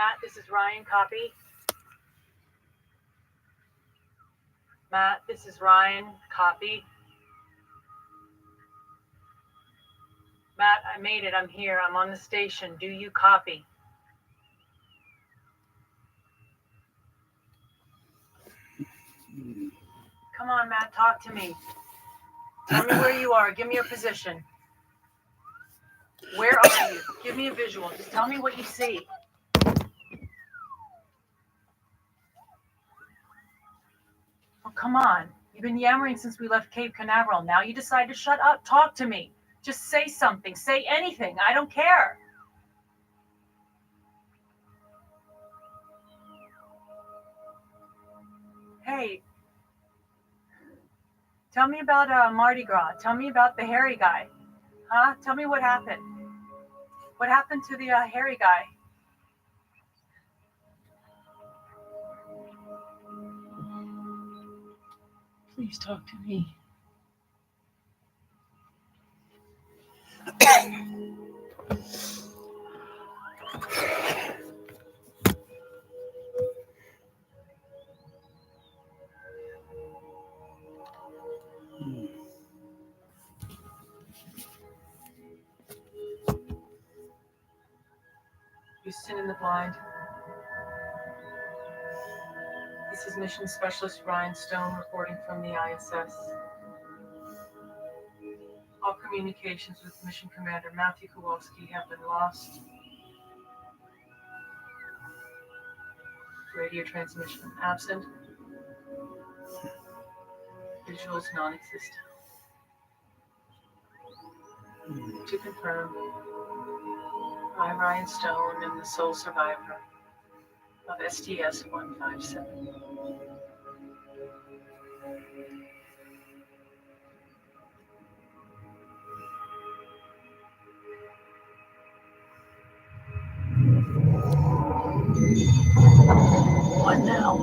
Matt, this is Ryan. Copy. Matt, this is Ryan. Copy. Matt, I made it. I'm here. I'm on the station. Do you copy? Come on, Matt, talk to me. Tell me where you are. Give me your position. Where are you? Give me a visual. Just tell me what you see. Oh, come on. You've been yammering since we left Cape Canaveral. Now you decide to shut up. Talk to me. Just say something. Say anything. I don't care. Hey, tell me about Mardi Gras. Tell me about the hairy guy. Huh? Tell me what happened. What happened to the hairy guy? Please talk to me. Houston in the blind. This is Mission Specialist Ryan Stone reporting from the ISS. All communications with Mission Commander Matthew Kowalski have been lost. Radio transmission absent. Visuals non-existent. To confirm, I, Ryan Stone, am the sole survivor of STS-157. What now?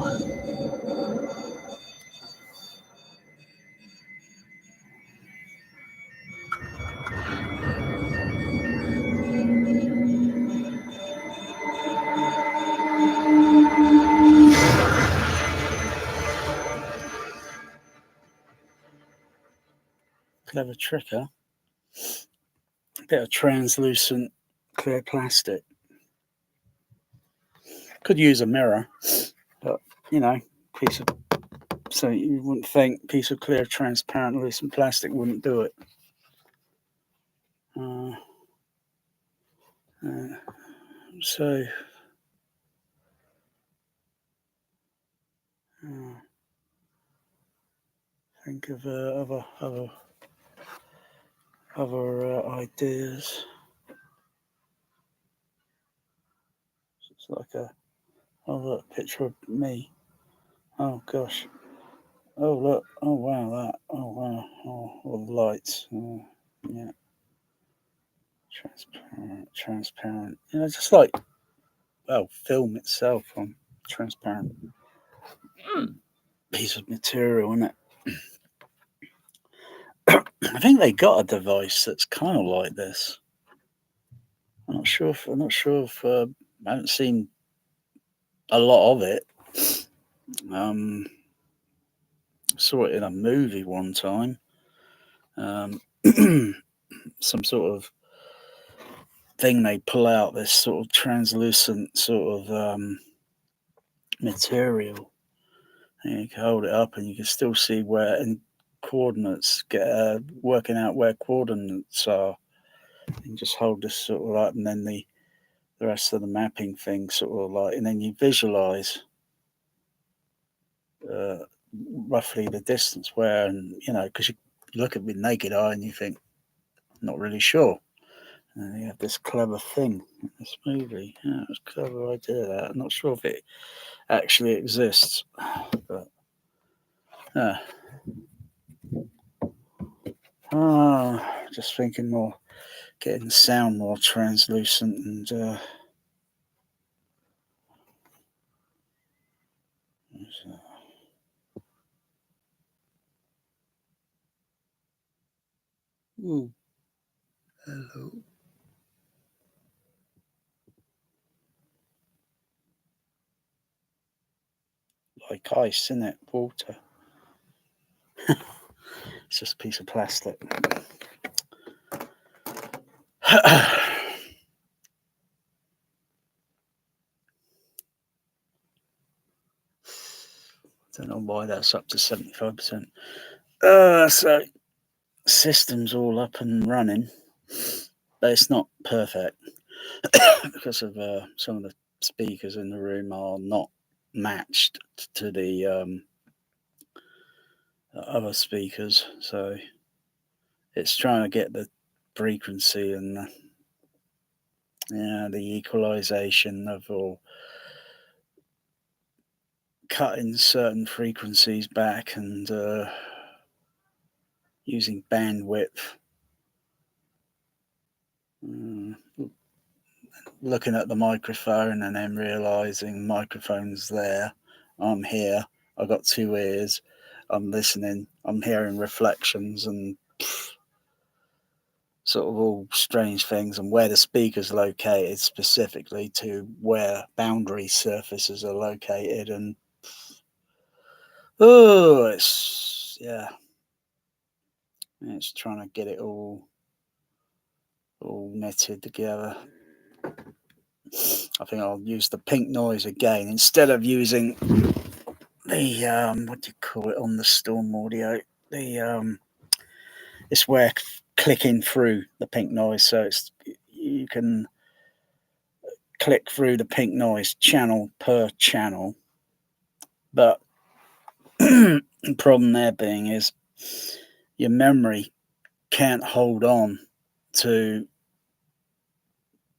Clever trick, huh? A bit of translucent clear plastic. Could use a mirror, but so you wouldn't think piece of clear transparent lucent plastic wouldn't do it. So think of other ideas. It's like look, picture of me. Oh gosh. Oh look. Oh wow, that. Oh wow. Oh, all the lights. Oh, yeah. Transparent. Just like film itself on transparent piece of material, isn't it? I think they got a device that's kind of like this. I'm not sure if I haven't seen a lot of it. Saw it in a movie one time. Some sort of thing they pull out, this sort of translucent sort of material, and you can hold it up and you can still see where in coordinates, working out where coordinates are. You just hold this sort of up, and then the rest of the mapping thing sort of like, and then you visualize roughly the distance where, and because you look at it with naked eye and you think, not really sure. And you have this clever thing in this movie. Yeah, it's a clever idea. That I'm not sure if it actually exists, but just thinking more, getting the sound more translucent and. Ooh, hello. like ice, isn't it? Water. It's just a piece of plastic. Don't know why that's up to 75%. So system's all up and running, but it's not perfect because of some of the speakers in the room are not matched to the other speakers. So it's trying to get the frequency and the equalization of all cutting certain frequencies back and using bandwidth. Looking at the microphone and then realizing microphone's there. I'm here. I've got two ears. I'm listening. I'm hearing reflections and sort of all strange things, and where the speaker's located specifically to where boundary surfaces are located, and it's trying to get it all knitted together. I think I'll use the pink noise again instead of using the what do you call it on the Storm Audio? It's where clicking through the pink noise, so you can click through the pink noise channel per channel. But the problem there being is your memory can't hold on to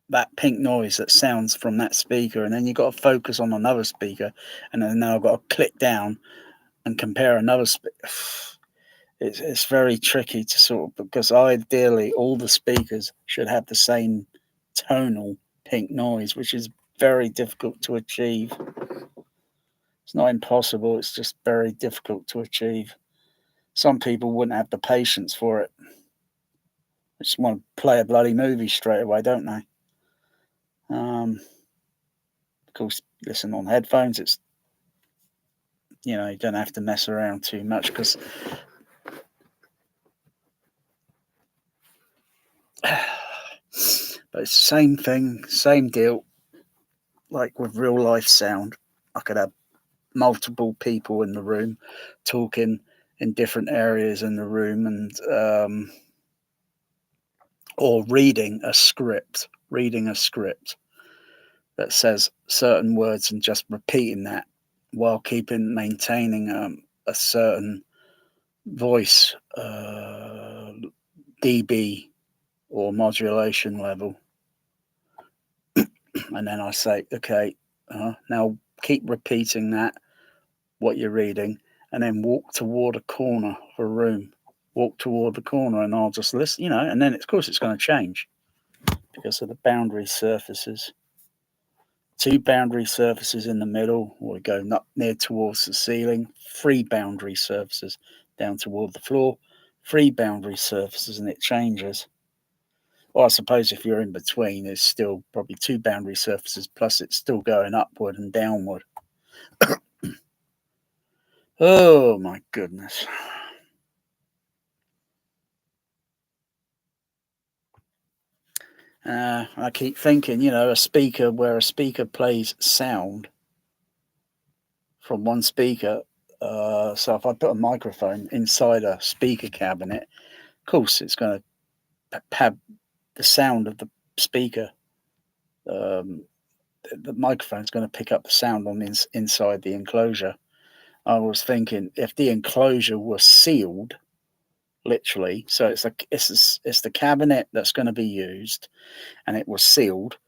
that pink noise that sounds from that speaker, and then you've got to focus on another speaker, and then now I've got to click down and compare another it's very tricky to sort of, because ideally all the speakers should have the same tonal pink noise, which is very difficult to achieve. It's not impossible, it's just very difficult to achieve. Some people wouldn't have the patience for it. They just want to play a bloody movie straight away, don't they? Of course, listen on headphones, it's, you don't have to mess around too much, because but it's the same thing, same deal. Like with real life sound, I could have multiple people in the room talking in different areas in the room, and or reading a script that says certain words and just repeating that while maintaining a certain voice dB or modulation level. And then I say, okay, now keep repeating that, what you're reading, and then walk toward a corner of a room. Walk toward the corner, and I'll just listen, and then of course it's going to change because of the boundary surfaces. Two boundary surfaces in the middle, or we go up near towards the ceiling. Three boundary surfaces down toward the floor. Three boundary surfaces, and it changes. Well, I suppose if you're in between, there's still probably two boundary surfaces, plus it's still going upward and downward. Oh my goodness. I keep thinking, a speaker where a speaker plays sound from one speaker. So if I put a microphone inside a speaker cabinet, of course it's going to have the sound of the speaker. The microphone is going to pick up the sound on inside the enclosure. I was thinking if the enclosure was sealed, literally, so it's the cabinet that's going to be used, and it was sealed.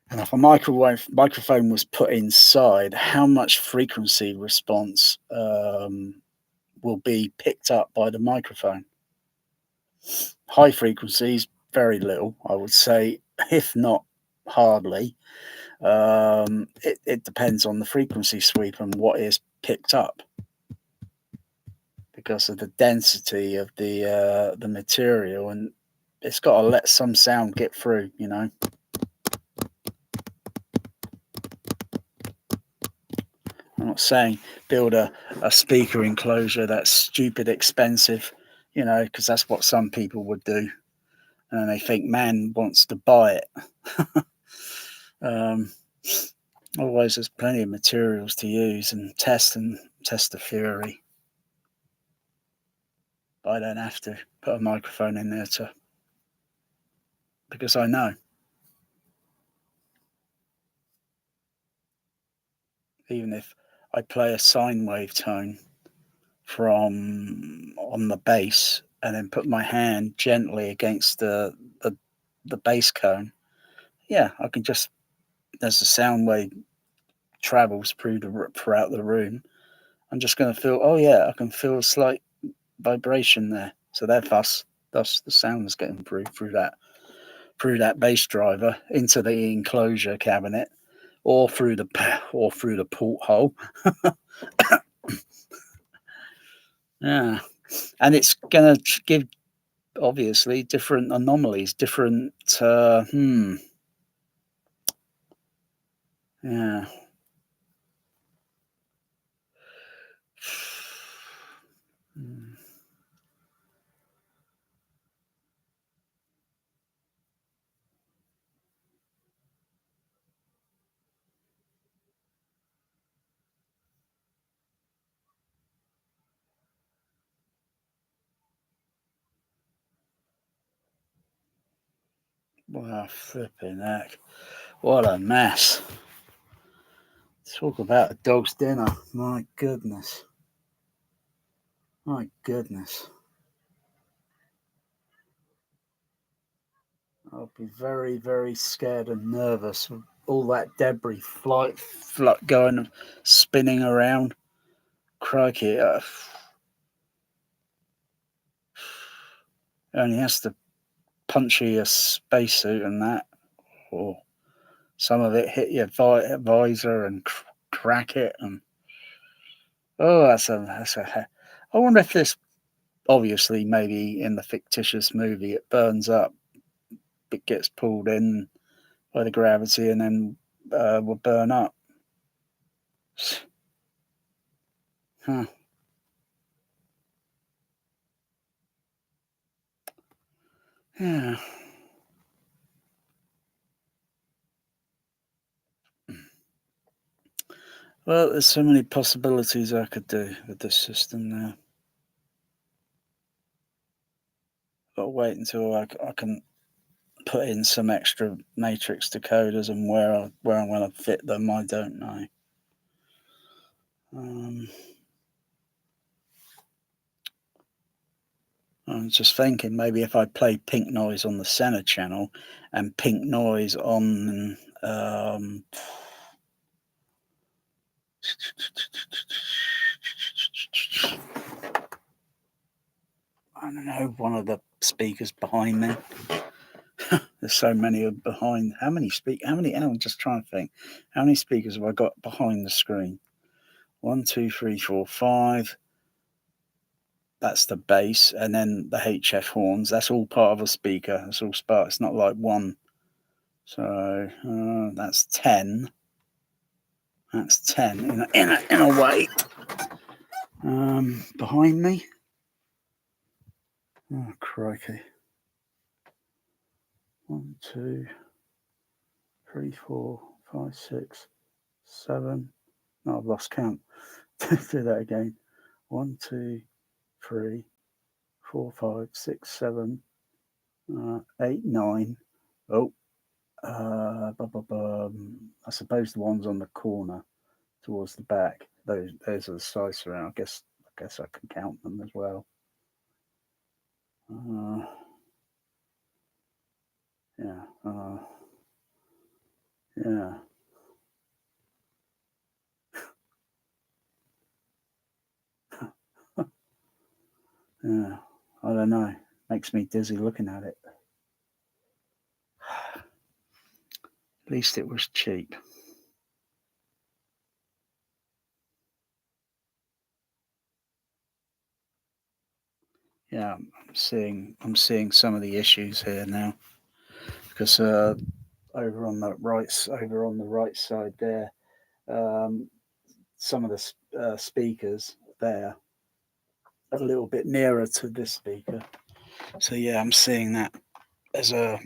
And if a microphone was put inside, how much frequency response will be picked up by the microphone? High frequencies, very little, I would say, if not hardly. It depends on the frequency sweep and what is picked up, because of the density of the material, and it's got to let some sound get through, I'm not saying build a speaker enclosure that's stupid expensive, because that's what some people would do, and they think man wants to buy it. Otherwise, there's plenty of materials to use and test the theory. But I don't have to put a microphone in there because I know. Even if I play a sine wave tone from on the bass and then put my hand gently against the bass cone, yeah, I can just, as the sound wave travels throughout the room, I'm just going to feel, oh yeah, I can feel a slight vibration there. So thus the sound is getting through that bass driver into the enclosure cabinet, or through the porthole. Yeah, and it's going to give obviously different anomalies, different. Yeah. Wow, flipping heck. What a mess. Talk about a dog's dinner. My goodness. My goodness. I'll be very, very scared and nervous with all that debris going, spinning around. Crikey. Only has to puncture your spacesuit and that, or some of it hit your visor and crack it. And that's a. I wonder if this, obviously, maybe in the fictitious movie, it burns up, it gets pulled in by the gravity, and then will burn up. Huh. Yeah. Well, there's so many possibilities I could do with this system now. Got to wait until I can put in some extra matrix decoders, and where I'm going to fit them, I don't know. I'm just thinking maybe if I play pink noise on the center channel and pink noise on I don't know, one of the speakers behind me. There's so many behind. How many? I'm just trying to think. How many speakers have I got behind the screen? 1, 2, 3, 4, 5. That's the bass, and then the HF horns. That's all part of a speaker. That's all part. It's not like one. So that's 10. That's 10 in a way. Behind me. Oh crikey! 1, 2, 3, 4, 5, 6, 7. No, I've lost count. Do that again. 1, 2, 3, 4, 5, 6, 7, 8, 9. Oh, I suppose the ones on the corner towards the back. Those are the size around. I guess I can count them as well. Yeah. Yeah. Yeah. I don't know. Makes me dizzy looking at it. At least it was cheap. Yeah, I'm seeing some of the issues here now, because over on the right side there, some of the speakers there a little bit nearer to this speaker. So yeah, I'm seeing that as a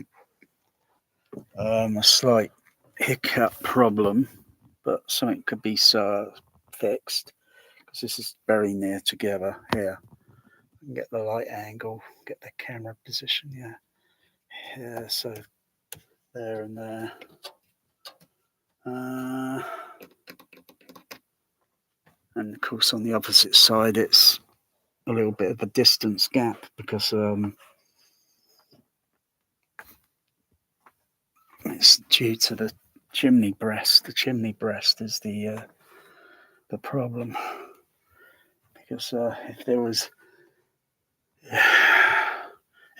slight hiccup problem, but something could be fixed because this is very near together here. Get the light angle, get the camera position, yeah, so there and there. And of course on the opposite side it's a little bit of a distance gap because it's due to the chimney breast. The chimney breast is the problem, because if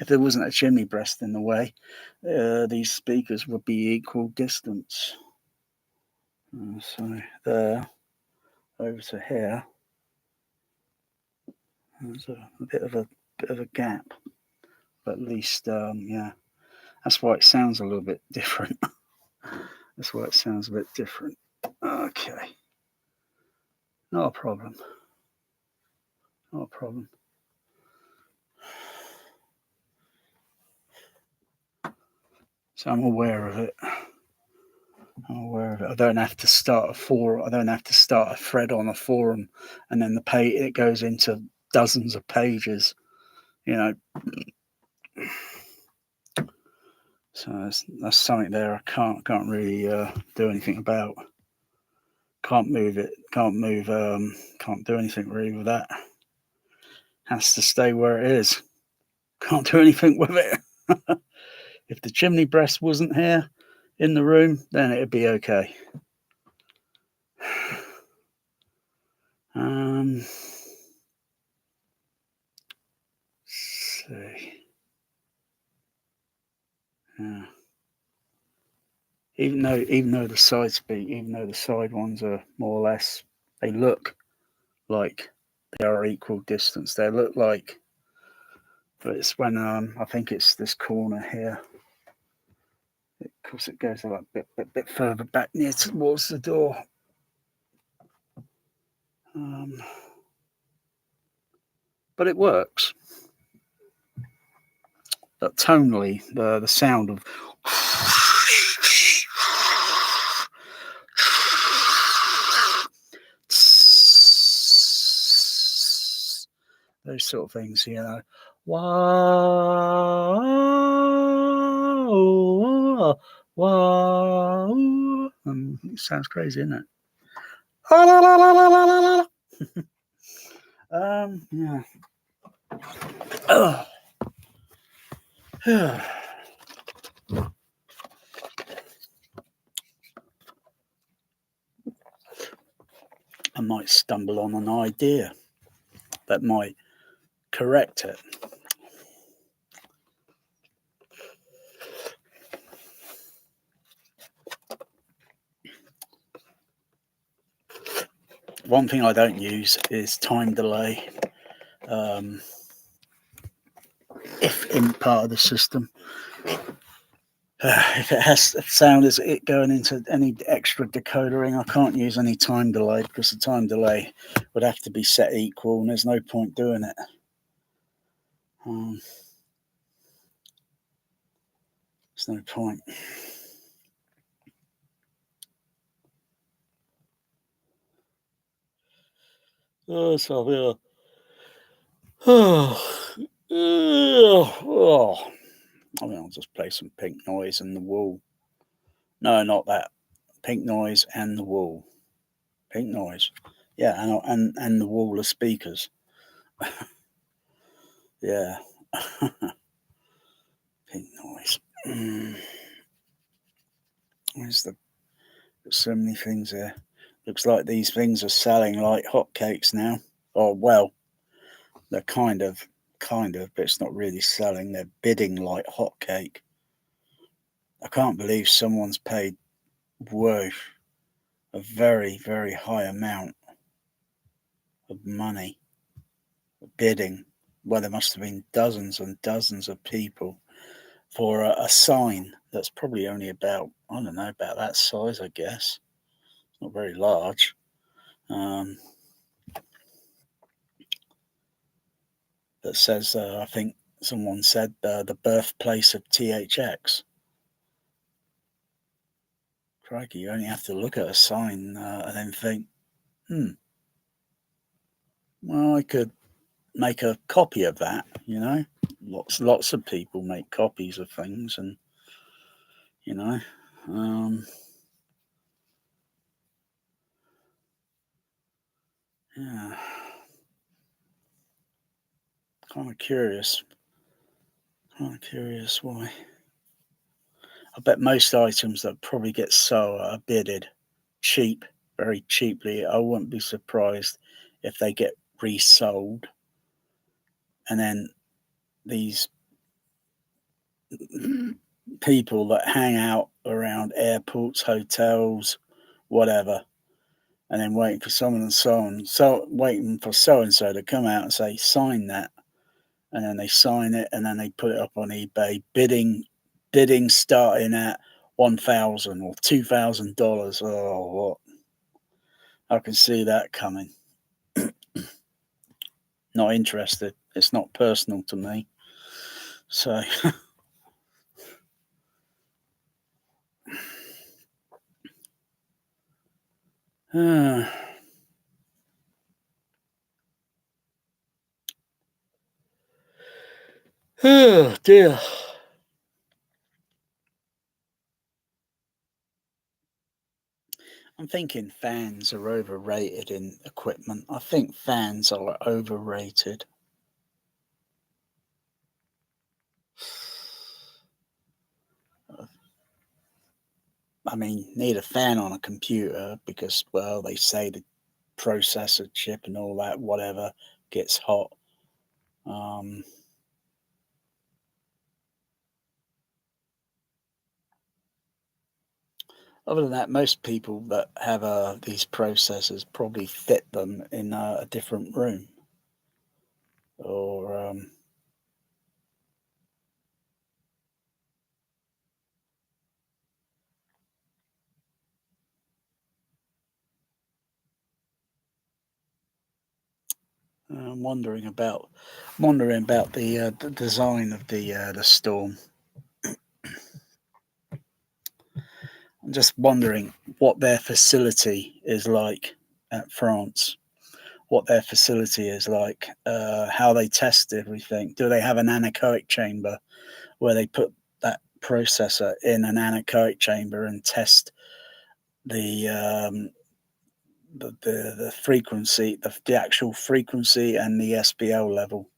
there wasn't a chimney breast in the way, these speakers would be equal distance. So there, over to here, there's a bit of a gap, but at least yeah, that's why it sounds a little bit different. That's why it sounds a bit different. Okay, not a problem. Not a problem. So I'm aware of it. I'm aware of it. I don't have to start a forum. I don't have to start a thread on a forum, and then it goes into dozens of pages. You know. So that's something there I can't really do anything about. Can't move it. Can't do anything really with that. Has to stay where it is. Can't do anything with it. If the chimney breast wasn't here in the room, then it'd be okay. See. Yeah. Even though the side ones are more or less, they look like they are equal distance. They look like, but it's when I think it's this corner here. Of course, it goes a bit further back near towards the door. But it works. But tonally, the sound of those sort of things, you know. Wow, wow. It sounds crazy, isn't it? Yeah. I might stumble on an idea that might correct it. One thing I don't use is time delay. If in part of the system, if it has sound as it going into any extra decodering, I can't use any time delay because the time delay would have to be set equal, and there's no point doing it. There's no point. Oh, so yeah. I mean, I'll just play some Pink Noise and the Wall. No, not that. Pink Noise and the Wall. Pink Noise. Yeah, and the Wall of speakers. Yeah. Pink Noise. There's so many things there. Looks like these things are selling like hotcakes now. Oh, well, they're kind of, but it's not really selling. They're bidding like hotcake. I can't believe someone's paid a very, very high amount of money bidding. Well, there must have been dozens and dozens of people for a sign that's probably only about, I don't know, about that size, I guess. It's not very large. that says, I think someone said, the birthplace of THX. Crikey, you only have to look at a sign and then think, well, I could make a copy of that, you know. Lots of people make copies of things, and you know, yeah, kind of curious why. I bet most items that probably get sold are bidded cheap, very cheaply. I wouldn't be surprised if they get resold, and then these people that hang out around airports, hotels, whatever, and then waiting for someone and so waiting for so and so to come out and say, sign that, and then they sign it, and then they put it up on eBay, bidding starting at $1,000 or $2,000. Oh, what? I can see that coming. Not interested. It's not personal to me. So oh dear. I'm thinking fans are overrated in equipment. I think fans are overrated. I mean, need a fan on a computer because, well, they say the processor chip and all that, whatever, gets hot. Other than that, most people that have these processors probably fit them in a different room. Or I'm wondering about the design of the Storm. I'm just wondering what their facility is like at France. What their facility is like, how they test everything. Do they have an anechoic chamber where they put that processor in an anechoic chamber and test the the frequency, the actual frequency and the SPL level?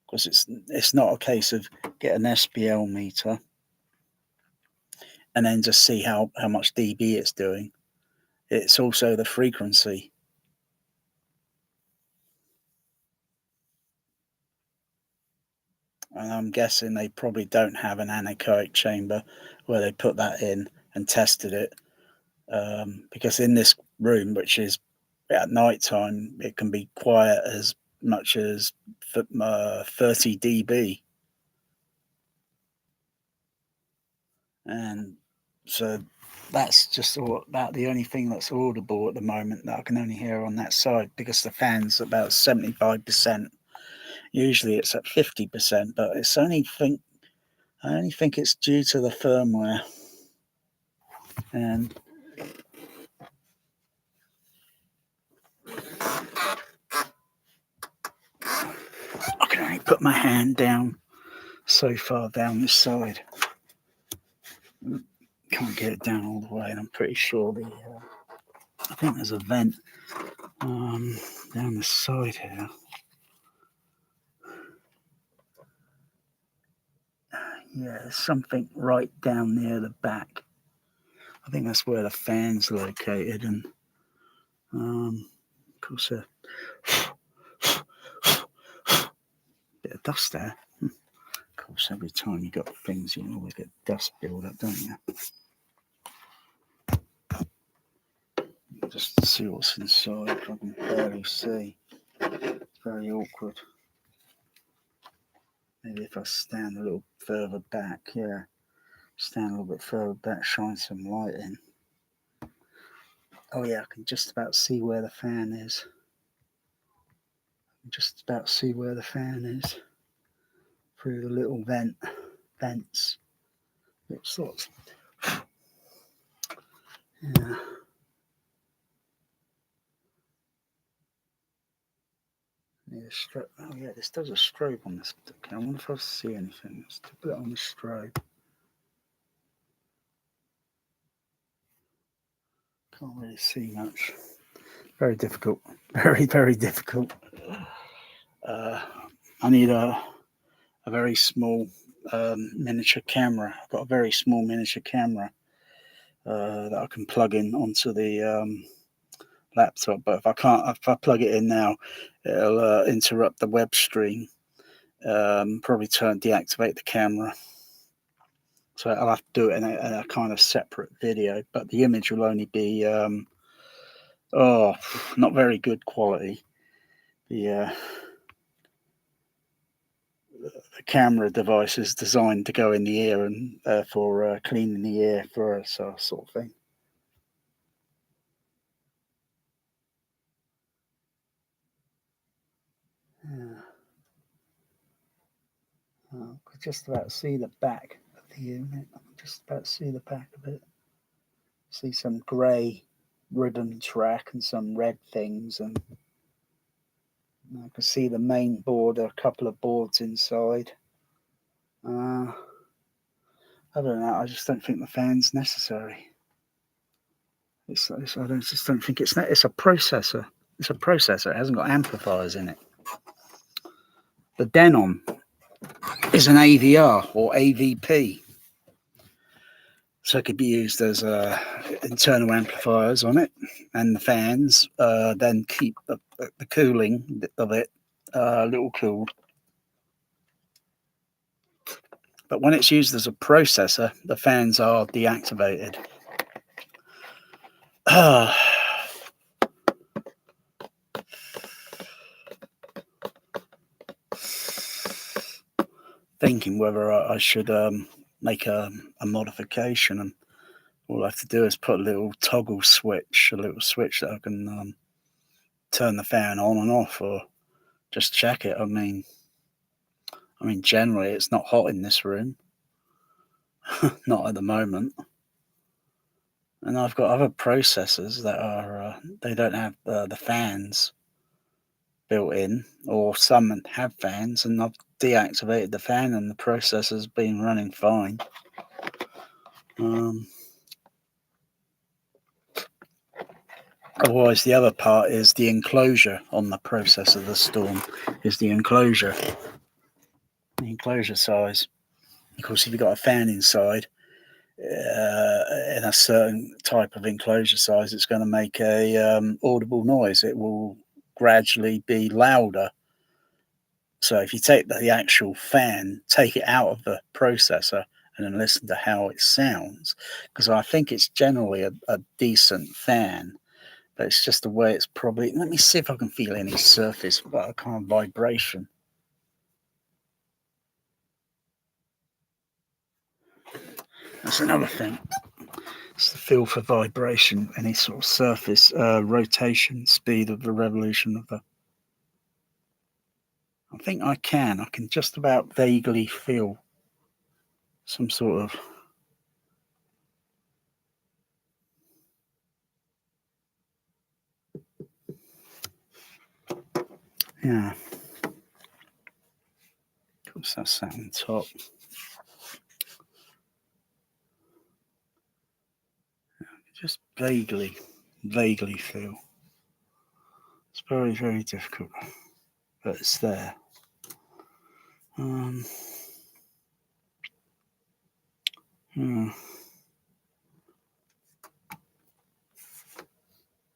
Because it's not a case of get an SPL meter and then just see how much dB it's doing. It's also the frequency. And I'm guessing they probably don't have an anechoic chamber where they put that in and tested it. Because in this room, which is at night time, it can be quiet as much as 30 dB. And so that's just about the only thing that's audible at the moment that I can only hear on that side, because the fan's about 75%. Usually it's at 50%, but I only think it's due to the firmware. And I can only put my hand down so far down this side. Can't get it down all the way, and I'm pretty sure I think there's a vent down the side here. Yeah, there's something right down near the back. I think that's where the fan's located, and of course a bit of dust there. Of course, every time you got things, you always get dust build up, don't you? Just to see what's inside. I can barely see. It's very awkward. Maybe if I stand a little further back, yeah. Stand a little bit further back, shine some light in. Oh yeah, I can just about see where the fan is. I can just about see where the fan is through the little vents. Little sorts. Yeah. Need a strobe. Oh yeah, this does a strobe on this. Okay, I wonder if I see anything. Let's put it on the strobe. Can't really see much. Very difficult. Very difficult. I need a very small miniature camera. I've got a very small miniature camera that I can plug in onto the laptop. But if I plug it in now, it'll interrupt the web stream. Probably deactivate the camera. So I'll have to do it in a kind of separate video. But the image will only be not very good quality. The camera device is designed to go in the ear and for cleaning the ear for us, sort of thing. Yeah. I could just about see the back of the unit. I can just about see the back of it. See some grey ribbon track and some red things, and I can see the main board, a couple of boards inside. Other than that, I just don't think the fan's necessary. I just don't think it's a processor. It's a processor. It hasn't got amplifiers in it. The Denon is an AVR or AVP, so it could be used as internal amplifiers on it, and the fans then keep the cooling of it a little cooled. But when it's used as a processor, the fans are deactivated. Thinking whether I should make a modification, and all I have to do is put a little toggle switch, a little switch that I can turn the fan on and off, or just check it. I mean, generally it's not hot in this room, not at the moment. And I've got other processors that are they don't have the fans built in, or some have fans, and I've deactivated the fan, and the processor's been running fine. Otherwise, the other part is the enclosure on the processor. The Storm is the enclosure size. Of course, if you've got a fan inside in a certain type of enclosure size, it's going to make a audible noise. It will gradually be louder. So if you take the actual fan, take it out of the processor, and then listen to how it sounds, because I think it's generally a decent fan, but it's just the way it's probably. Let me see if I can feel any surface, but I can't vibration. That's another thing. It's the feel for vibration, any sort of surface rotation, speed of the revolution of the. I think I can just about vaguely feel some sort of. Yeah. Oops, that's that on top. Just vaguely feel. It's very difficult, but it's there. I mean,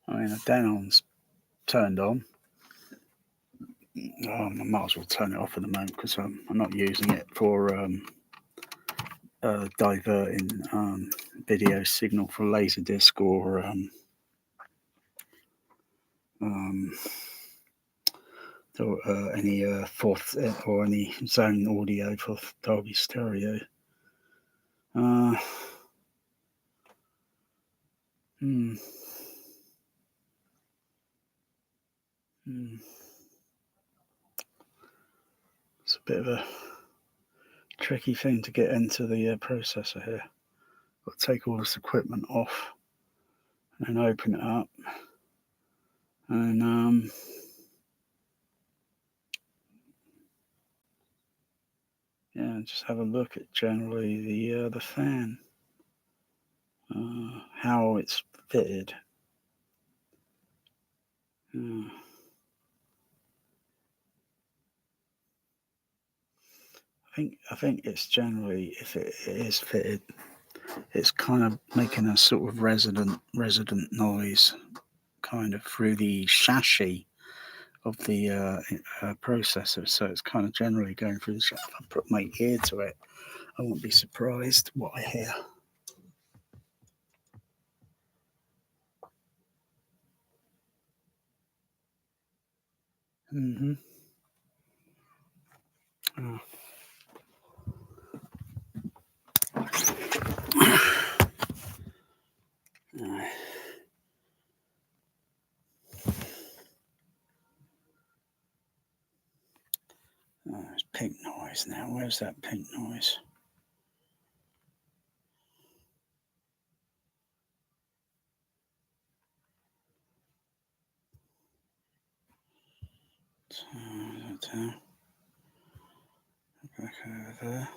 the Denon's turned on. I might as well turn it off at the moment because I'm not using it for diverting video signal for Laserdisc or any fourth or any zone audio for Dolby Stereo. It's a bit of a tricky thing to get into the processor here. Got to take all this equipment off and open it up, and yeah, just have a look at generally the fan, how it's fitted. I think it's generally, if it is fitted, it's kind of making a sort of resident noise, kind of through the chassis of the processor. So it's kind of generally going through the chassis. If I put my ear to it, I won't be surprised what I hear. Oh. Oh, there's pink noise now. Where's that pink noise? So, back over there.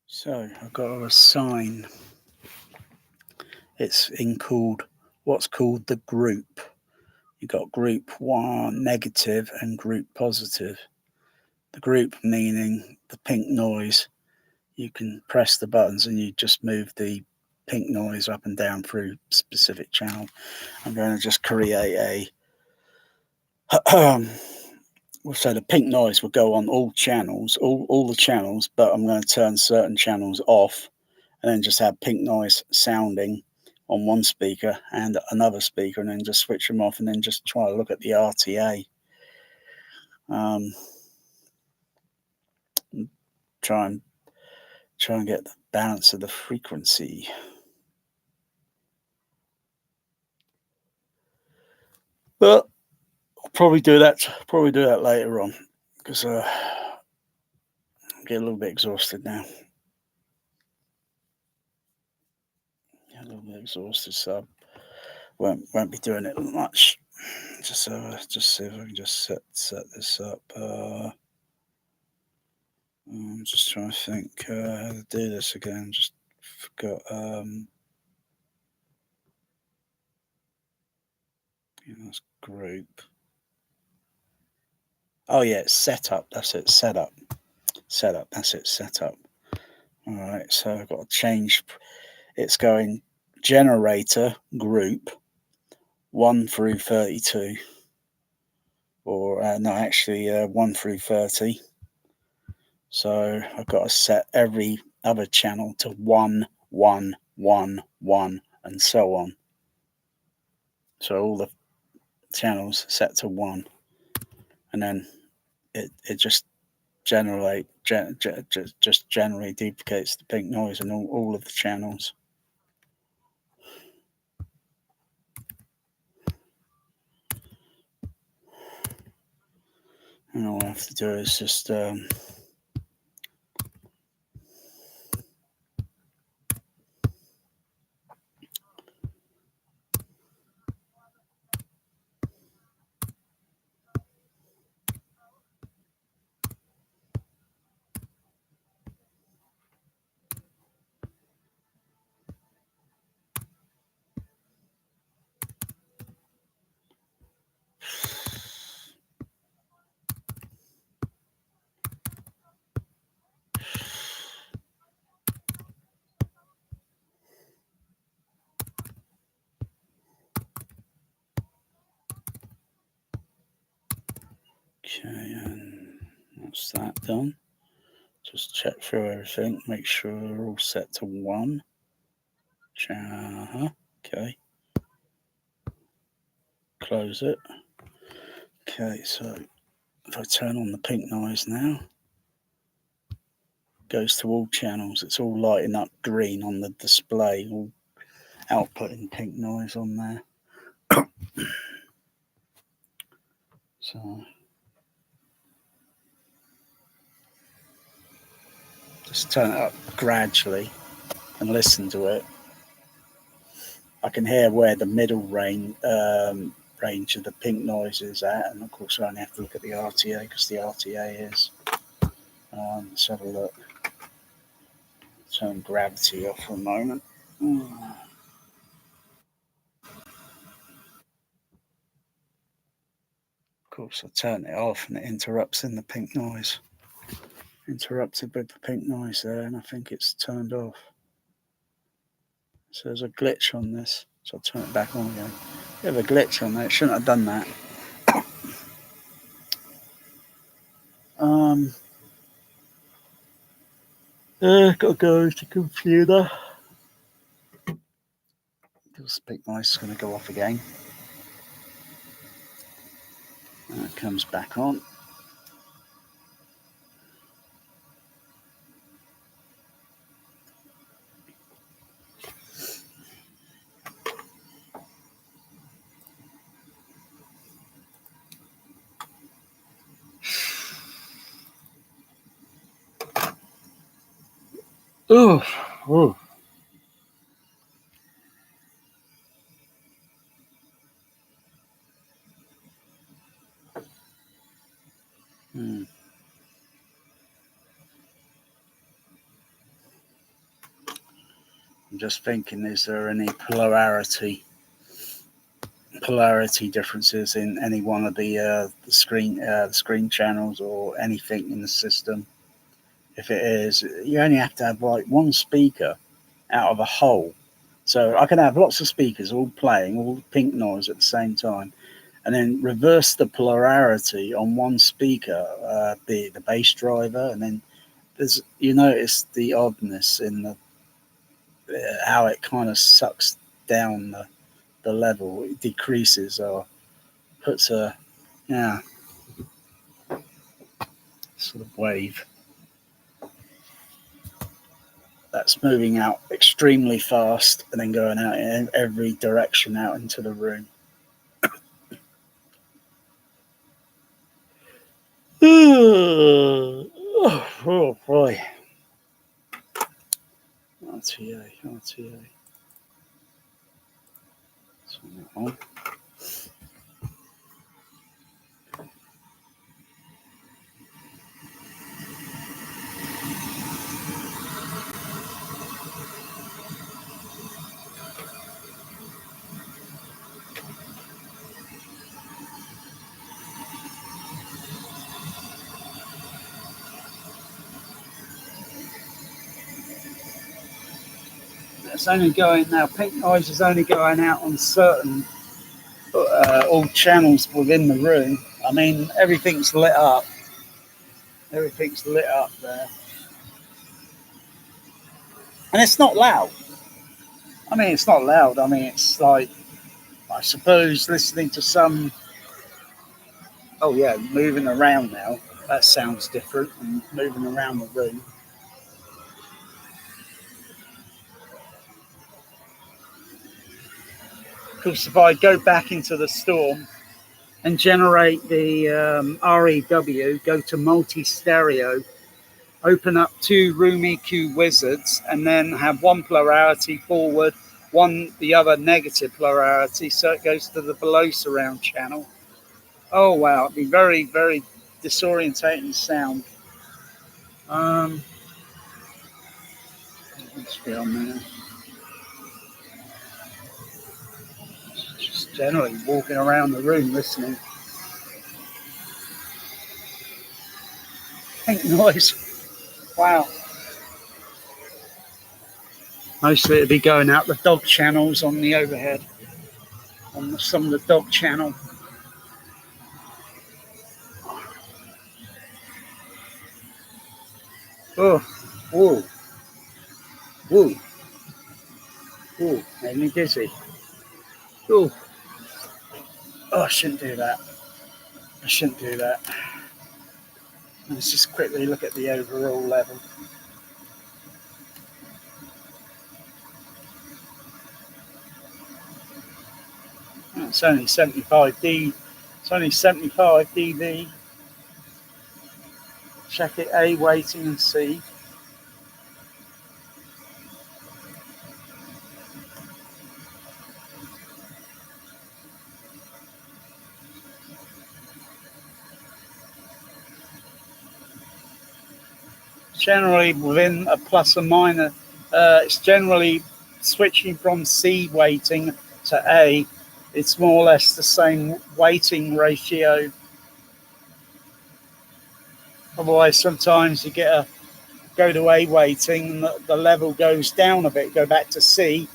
So I've got to assign. It's in what's called the group. You've got group 1 negative and group positive. The group meaning the pink noise. You can press the buttons and you just move the pink noise up and down through specific channel. I'm going to just create a so the pink noise will go on all channels, all the channels, but I'm going to turn certain channels off and then just have pink noise sounding on one speaker and another speaker, and then just switch them off and then just try to look at the RTA. Try and get the balance of the frequency. But I'll probably do that later on, because I'm getting a little bit exhausted now. A little bit exhausted, so won't be doing it much. Just see if I can just set this up. I'm just trying to think how to do this again. Just forgot. That's group. Oh yeah, it's setup. That's it. Setup. That's it. Setup. All right. So I've got to change. It's going generator group 1 through 32, or no, actually 1 through 30. So I've got to set every other channel to 1, 1, 1, 1, and so on. So all the channels set to 1, and then it just generally duplicates the pink noise in all of the channels. And all I have to do is just okay, and that's that done. Just check through everything, make sure they're all set to 1. Okay. Close it. Okay, so if I turn on the pink noise now, goes to all channels. It's all lighting up green on the display, all outputting pink noise on there. So just turn it up gradually and listen to it. I can hear where the middle range of the pink noise is at, and of course I only have to look at the RTA because the RTA is. Let's have a look. Turn gravity off for a moment. Of course, I turn it off and it interrupts in the pink noise. Interrupted with the pink noise there, and I think it's turned off. So there's a glitch on this, so I'll turn it back on again. Bit of a glitch on there. It shouldn't have done that. Gotta go to the computer. This pink noise is going to go off again. And it comes back on. Oh. I'm just thinking, is there any polarity differences in any one of the screen channels or anything in the system? If it is, you only have to have like one speaker out of a whole. So I can have lots of speakers all playing all pink noise at the same time, and then reverse the polarity on one speaker, the bass driver, and then you notice the oddness in the how it kind of sucks down the level. It decreases or puts a sort of wave that's moving out extremely fast and then going out in every direction out into the room. Oh boy. RTA. Turn that on. It's only going now. Pink noise is only going out on certain all channels within the room. I mean, everything's lit up. Everything's lit up there, and it's not loud. I mean, it's not loud. I mean, it's like, I suppose, listening to some. Oh yeah, moving around now. That sounds different. And moving around the room. Of course, if I go back into the Storm and generate the REW, go to multi-stereo, open up 2 room EQ wizards, and then have one polarity forward, the other negative polarity, so it goes to the below surround channel. Oh wow, it'd be very, very disorientating sound. Let's be on there. Just generally walking around the room listening. Pink noise. Wow. Mostly it'd be going out the dog channels on the overhead, on some of the dog channel. Oh, whoa, whoa, whoa, made me dizzy. Oh, I shouldn't do that. Let's just quickly look at the overall level. It's only 75 It's only 75 dB. Check it A weighting and C. Generally within a plus or minus. It's generally switching from C weighting to A. It's more or less the same weighting ratio. Otherwise, sometimes you get a go to A weighting, and the level goes down a bit. Go back to C,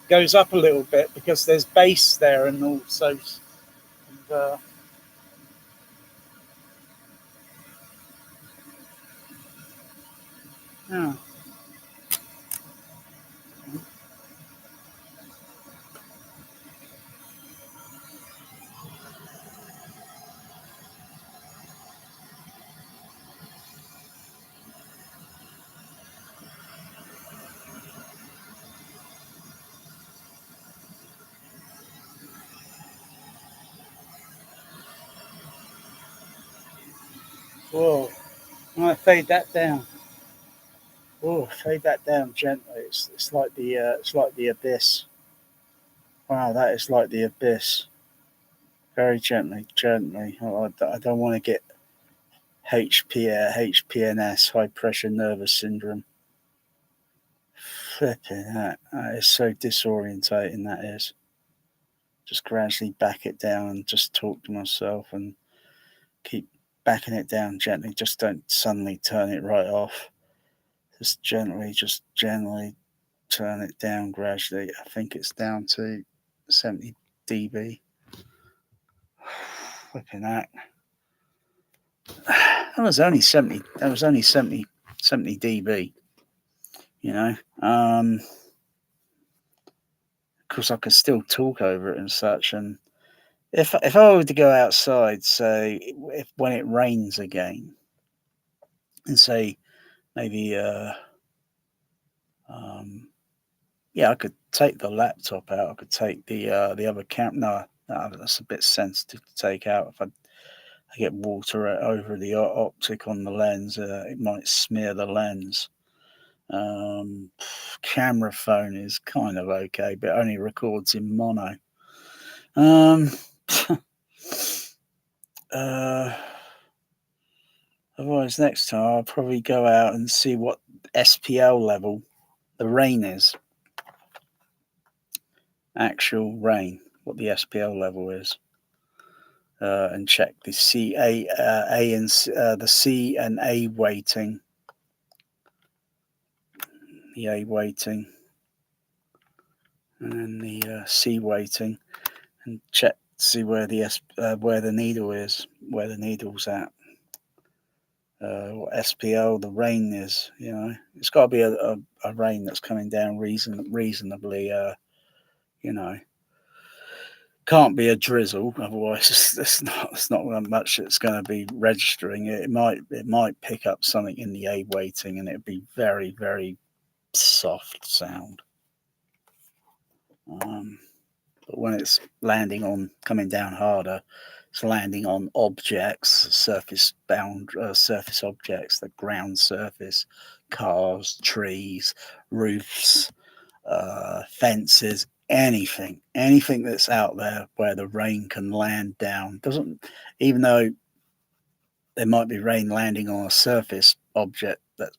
goes up a little bit because there's bass there, and also. Yeah. Whoa. I'm gonna fade that down. Oh, fade that down gently. It's like the abyss. Wow, that is like the abyss. Very gently, gently. I don't want to get HPNS, high pressure nervous syndrome. Flipping that. That is so disorientating, that is. Just gradually back it down and just talk to myself and keep backing it down gently. Just don't suddenly turn it right off. Just gently turn it down gradually. I think it's down to 70 dB. Flipping that. That was only 70. That was only 70 dB. You know, of course I can still talk over it and such. And if I were to go outside, say if when it rains again, and say maybe yeah, I could take the laptop out. I could take the other camera. No, that's a bit sensitive to take out. If I get water over the optic on the lens, it might smear the lens. Camera phone is kind of okay, but only records in mono. Otherwise, next time I'll probably go out and see what SPL level the rain is. Actual rain, what the SPL level is, and check the the C and A weighting. The A weighting, and then the C weighting, and check see where where the needle is, where the needle's at. What SPL the rain is, you know, it's got to be a rain that's coming down reasonably, you know, can't be a drizzle, otherwise it's not much that's going to be registering. It might pick up something in the A weighting, and it'd be very, very soft sound. But when it's landing on, coming down harder, it's landing on objects, surface objects, the ground surface, cars, trees, roofs, fences, anything that's out there where the rain can land down. Doesn't, even though there might be rain landing on a surface object that's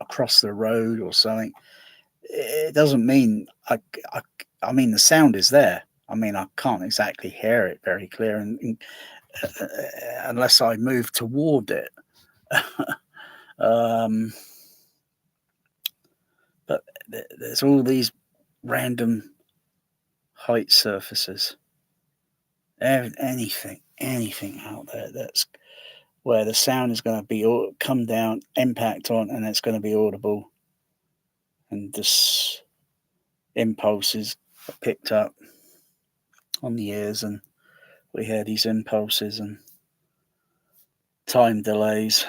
across the road or something, it doesn't mean I mean the sound is there. I mean, I can't exactly hear it very clear, and unless I move toward it. But there's all these random height surfaces. Anything out there that's where the sound is going to be come down, impact on, and it's going to be audible, and this impulses are picked up on the ears, and we hear these impulses and time delays.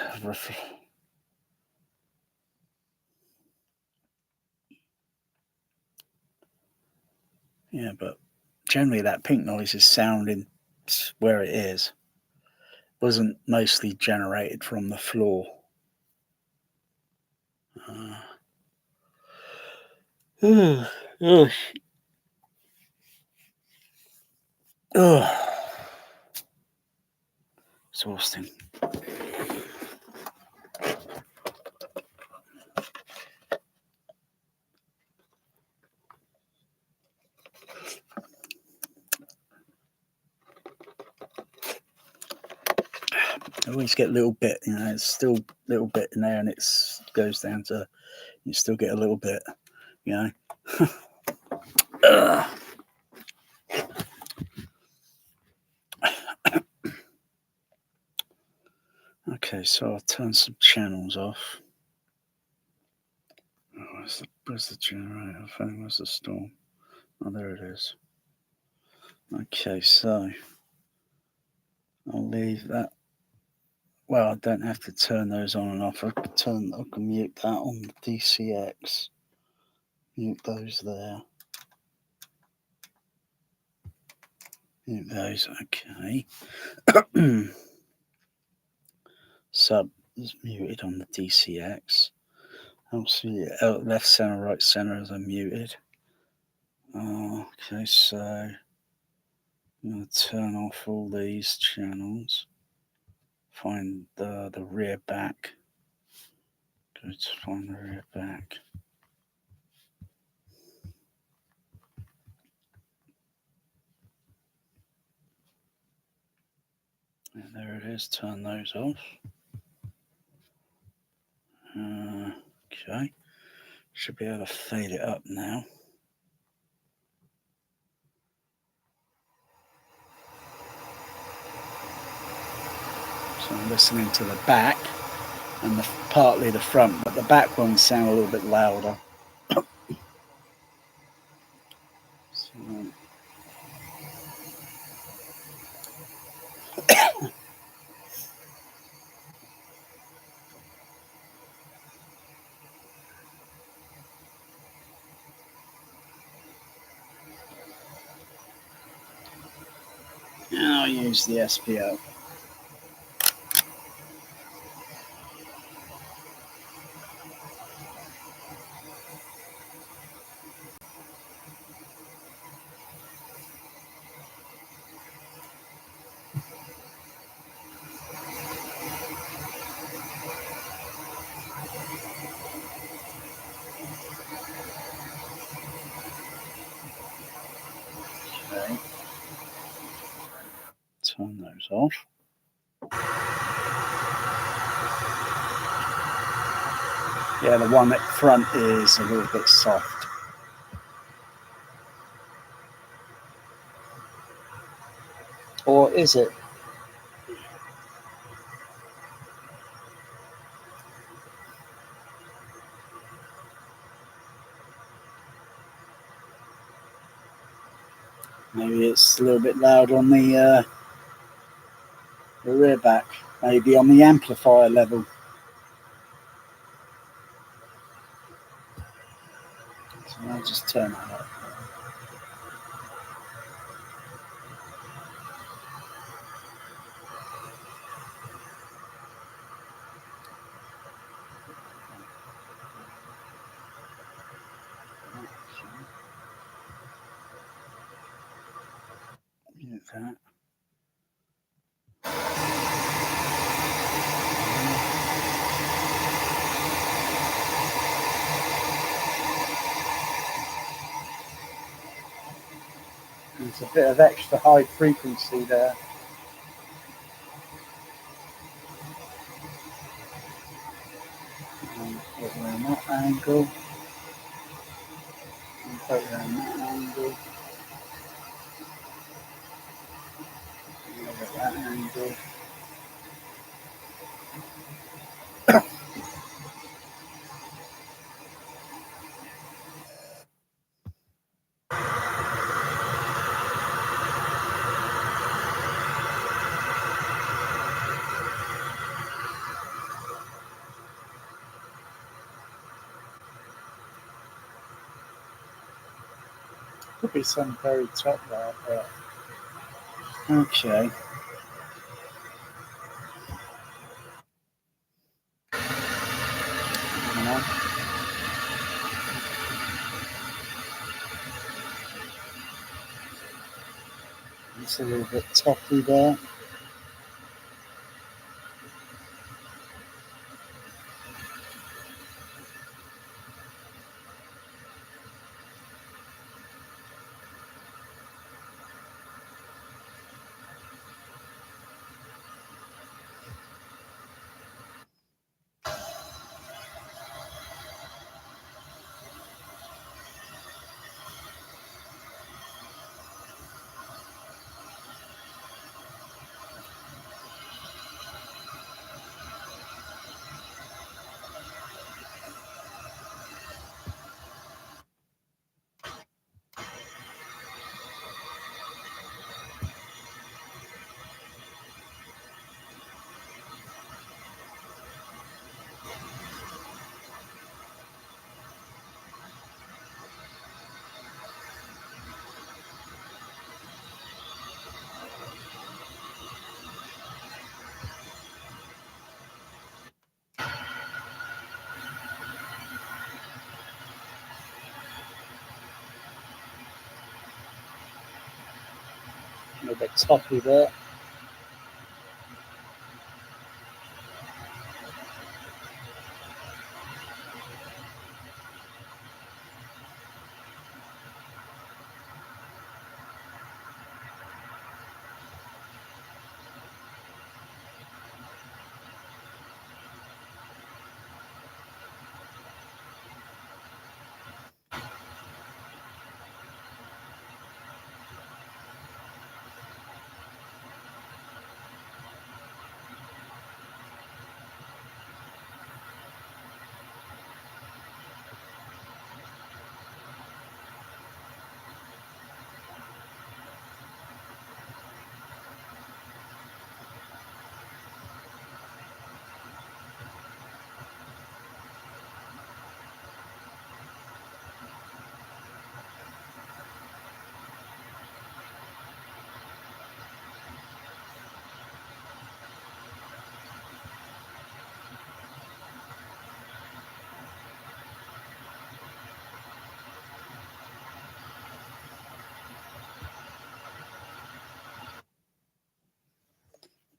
Yeah, but generally that pink noise is sounding where it is. Wasn't mostly generated from the floor. Exhausting. I always get a little bit, it's still a little bit in there, and it goes down to, you still get a little bit, Okay, so I'll turn some channels off. Oh, where's the generator? I think where's the storm? Oh, there it is. Okay, so I'll leave that. Well, I don't have to turn those on and off. I can mute that on the THX. Mute those there. Mute those. Okay. Sub is muted on the THX. Obviously, left center, right center are muted. Okay, so I'm going to turn off all these channels. Find the rear back. Go to find the rear back. And there it is. Turn those off. Okay. Should be able to fade it up now. So I'm listening to the back and partly the front, but the back ones sound a little bit louder. So, and I'll use the SPO. Okay. Turn those off. Yeah, the one at front is a little bit soft. Or is it? Maybe it's a little bit loud on the rear back. Maybe on the amplifier level. So I'll just turn that up. Mute that. There's a bit of extra high frequency there. Put it around that angle. And put it around that angle. At that angle. could be some very top there, but okay. Hang on. It's a little bit toppy there. A little bit toppy there.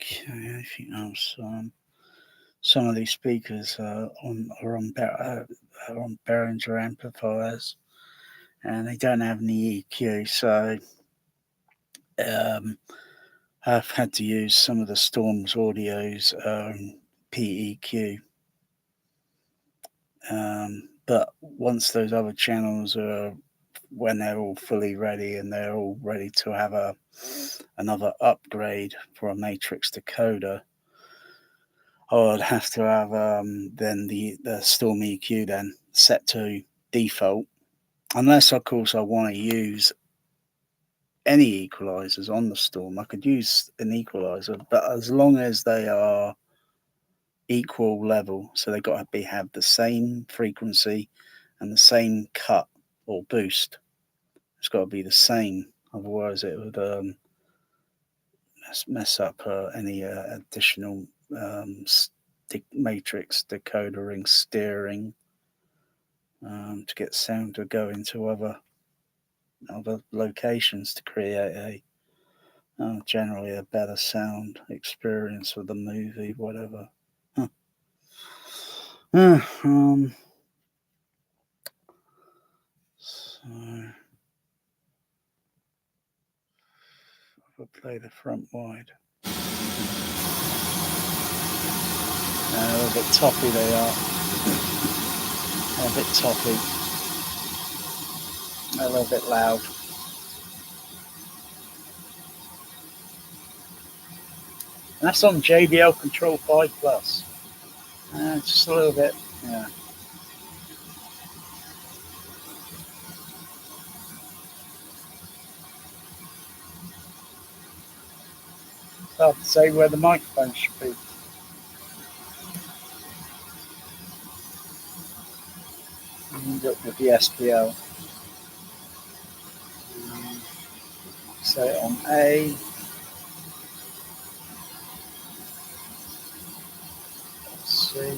Okay, anything else? Some of these speakers are on Behringer amplifiers, and they don't have any EQ, so I've had to use some of the Storm's Audio's PEQ. But once those other channels are, when they're all fully ready and they're all ready to have another upgrade for a matrix decoder, I'd have to have then the Storm EQ then set to default, unless of course I want to use any equalizers on the Storm. I could use an equalizer, but as long as they are equal level, so they got to have the same frequency and the same cut or boost. It's got to be the same, otherwise it would mess up any additional matrix decodering steering to get sound to go into other locations to create generally a better sound experience with the movie, whatever. So if I play the front wide, a little bit toppy they are. A bit toppy, a little bit loud. And that's on JBL Control 5 Plus. Just a little bit, yeah. It's hard to say where the microphone should be. With the SPL. Set it on A. C.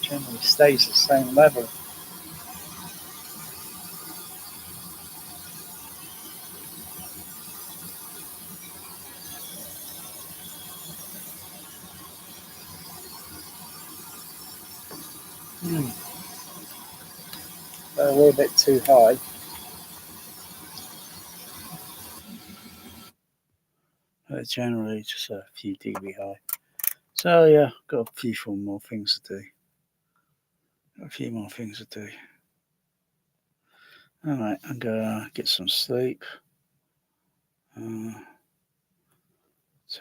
Generally stays the same level. A little bit too high. But generally just a few dB high. So yeah, got a few more things to do. A few more things to do. Alright, I'm gonna get some sleep. Turn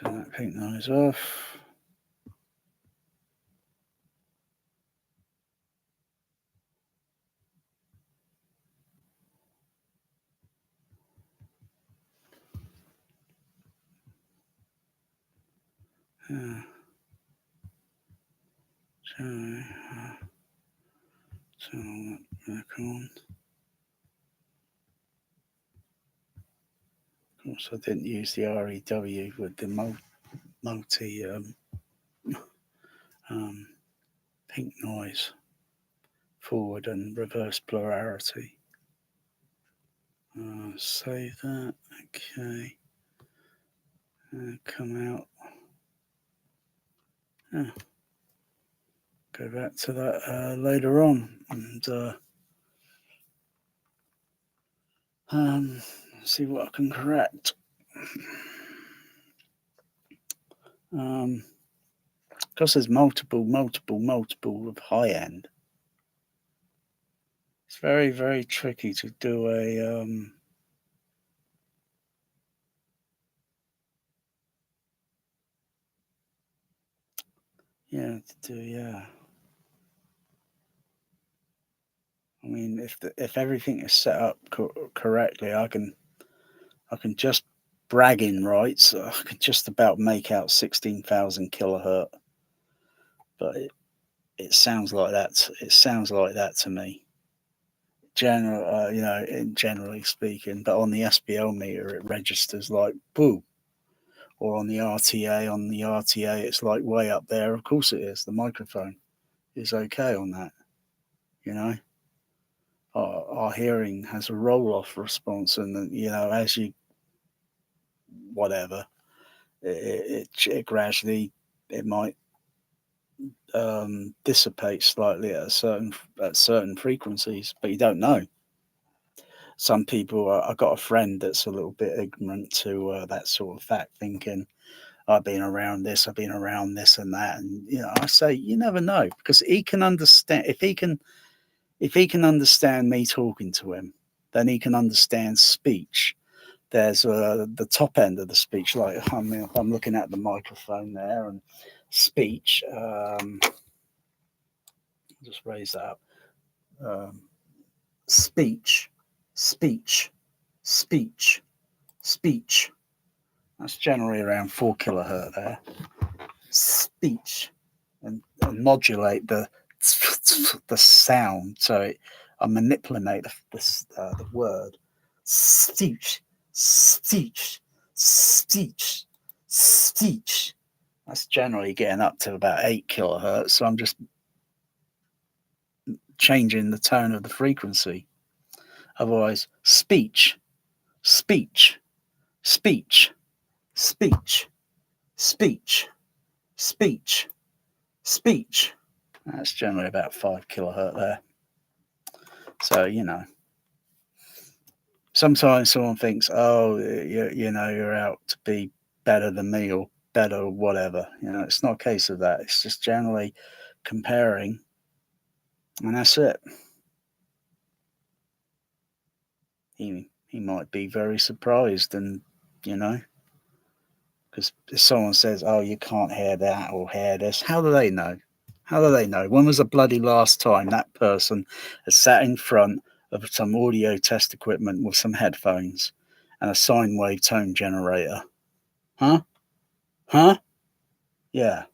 that pink noise off. Turn that back on. Of course, I didn't use the REW with the multi pink noise, forward and reverse polarity. Save that. Okay. Come out. Go back to that later on and see what I can correct. Because there's multiple of high end. It's very, very tricky to do a I mean, if everything is set up correctly, I can just bragging rights. I can just about make out 16,000 kilohertz, but it sounds like that. It sounds like that to me. Generally speaking, but on the SPL meter, it registers like boo. Or on the RTA, it's like way up there. Of course it is. The microphone is okay on that. Our hearing has a roll-off response, and as you whatever, it gradually it might dissipate slightly at certain frequencies, but you don't know. Some people, I got a friend that's a little bit ignorant to that sort of fact, thinking I've been around this and that, and I say you never know, because he can understand. If he can understand me talking to him, then he can understand speech. There's the top end of the speech, like I'm looking at the microphone there, and speech. Just raise that up. Speech. That's generally around 4 kilohertz there. Speech, and modulate the sound. So I manipulate the word speech. That's generally getting up to about 8 kilohertz. So I'm just changing the tone of the frequency. Otherwise, speech. That's generally about 5 kilohertz there. So sometimes someone thinks, oh, you're out to be better than me or better or whatever. It's not a case of that. It's just generally comparing, and that's it. He might be very surprised, and because if someone says, oh, you can't hear that or hear this, how do they know? When was the bloody last time that person has sat in front of some audio test equipment with some headphones and a sine wave tone generator? Huh? Yeah.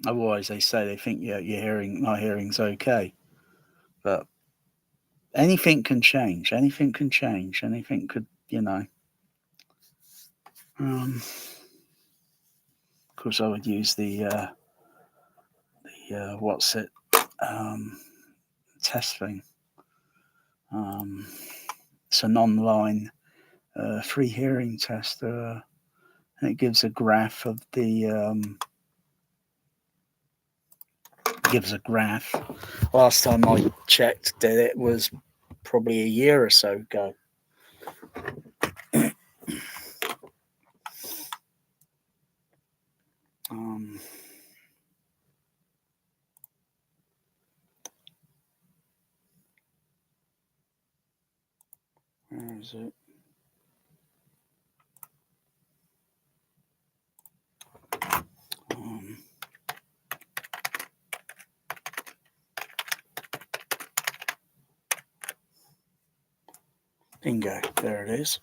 Otherwise, they say they think my hearing's okay, but anything can change. Anything can change. Anything could, Of course, I would use the what's it test thing. It's an online free hearing test, and it gives a graph of the. Gives a graph. Last time I checked, it was probably a year or so ago. Where is it? Bingo, there it is.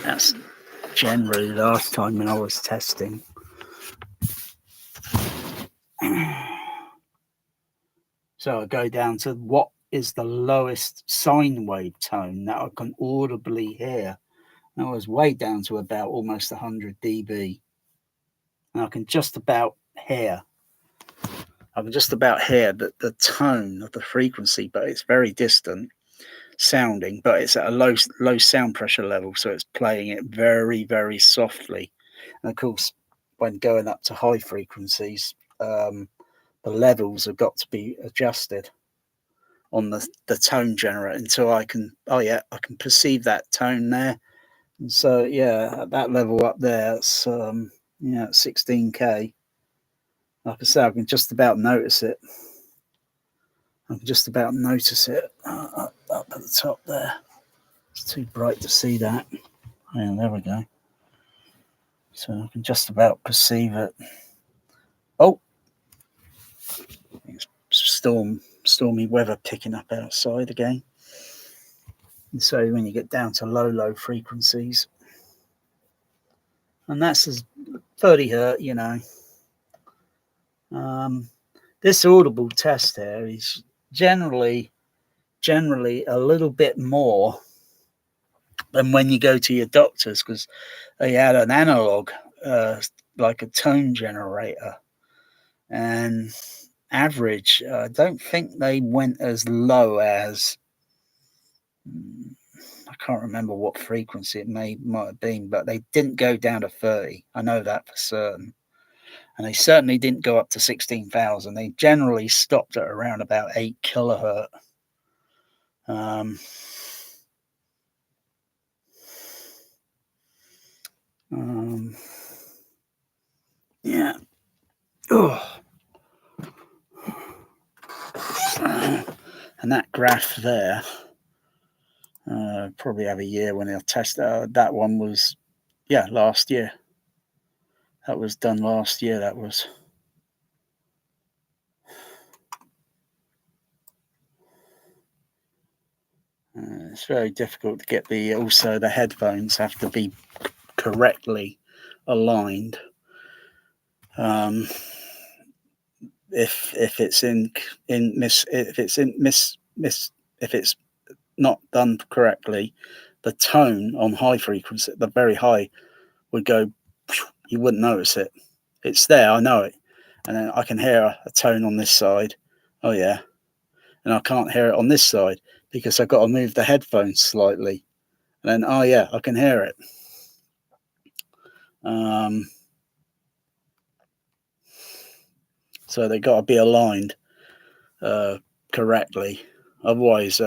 That's generally the last time when I was testing. So I go down to what is the lowest sine wave tone that I can audibly hear. And I was way down to about almost 100 dB. And I can just about hear. The tone of the frequency, but it's very distant sounding, but it's at a low sound pressure level, so it's playing it very, very softly. And of course, when going up to high frequencies, the levels have got to be adjusted on the tone generator until I can perceive that tone there. And so at that level up there, it's 16K. Like I say, I can just about notice it. Up at the top there. It's too bright to see that. Yeah, there we go. So I can just about perceive it. Oh, it's stormy weather picking up outside again. And so when you get down to low frequencies, and that's as 30 hertz, this audible test here is generally a little bit more than when you go to your doctors, because they had an analog, like a tone generator, and average, I don't think they went as low as, I can't remember what frequency it might have been, but they didn't go down to 30. I know that for certain. And they certainly didn't go up to 16,000. They generally stopped at around about 8 kilohertz. Yeah. Oh. And that graph there, probably have a year when they'll test that one was, last year. That was done last year. That was. It's very difficult to get also the headphones have to be correctly aligned. If it's not done correctly, the tone on high frequency, the very high, would go. You wouldn't notice it. It's there, I know it, and then I can hear a tone on this side. Oh yeah, and I can't hear it on this side because I've got to move the headphones slightly, and then oh yeah, I can hear it. So they got to be aligned correctly. Otherwise,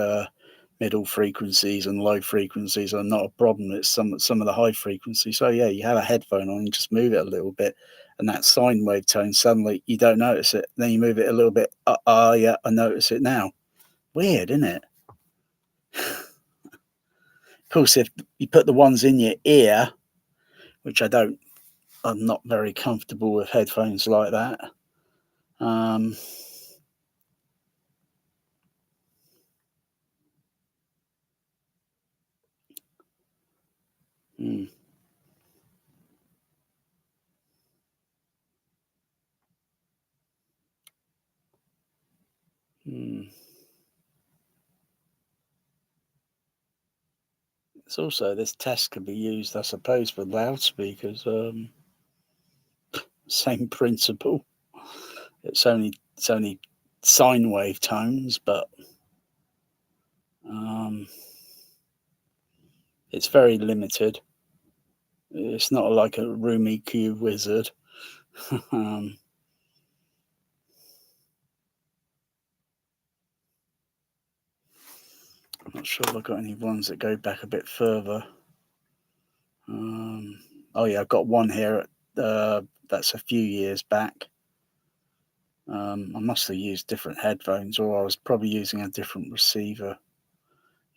middle frequencies and low frequencies are not a problem. It's some of the high frequencies. So yeah, you have a headphone on, you just move it a little bit, and that sine wave tone, suddenly you don't notice it. Then you move it a little bit. Yeah, I notice it now. Weird, isn't it? Of course, if you put the ones in your ear, which I'm not very comfortable with headphones like that. Hmm. Hmm. It's also, this test can be used, I suppose, for loudspeakers. Same principle. It's only sine wave tones, but it's very limited. It's not like a room EQ wizard. I'm not sure if I've got any ones that go back a bit further. Oh yeah, I've got one here. That's a few years back. I must have used different headphones, or I was probably using a different receiver.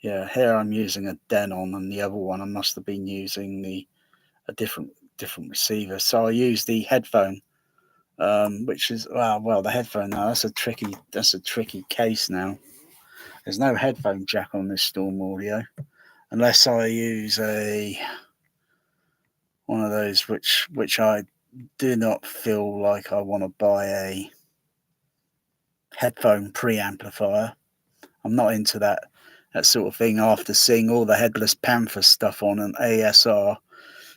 Yeah, here I'm using a Denon, and the other one I must have been using a different receiver. So I use the headphone, which is well the headphone now. That's a tricky case now. There's no headphone jack on this Storm Audio, unless I use one of those which I do not feel like I want to buy a headphone preamplifier. I'm not into that sort of thing after seeing all the Headless Panther stuff on an ASR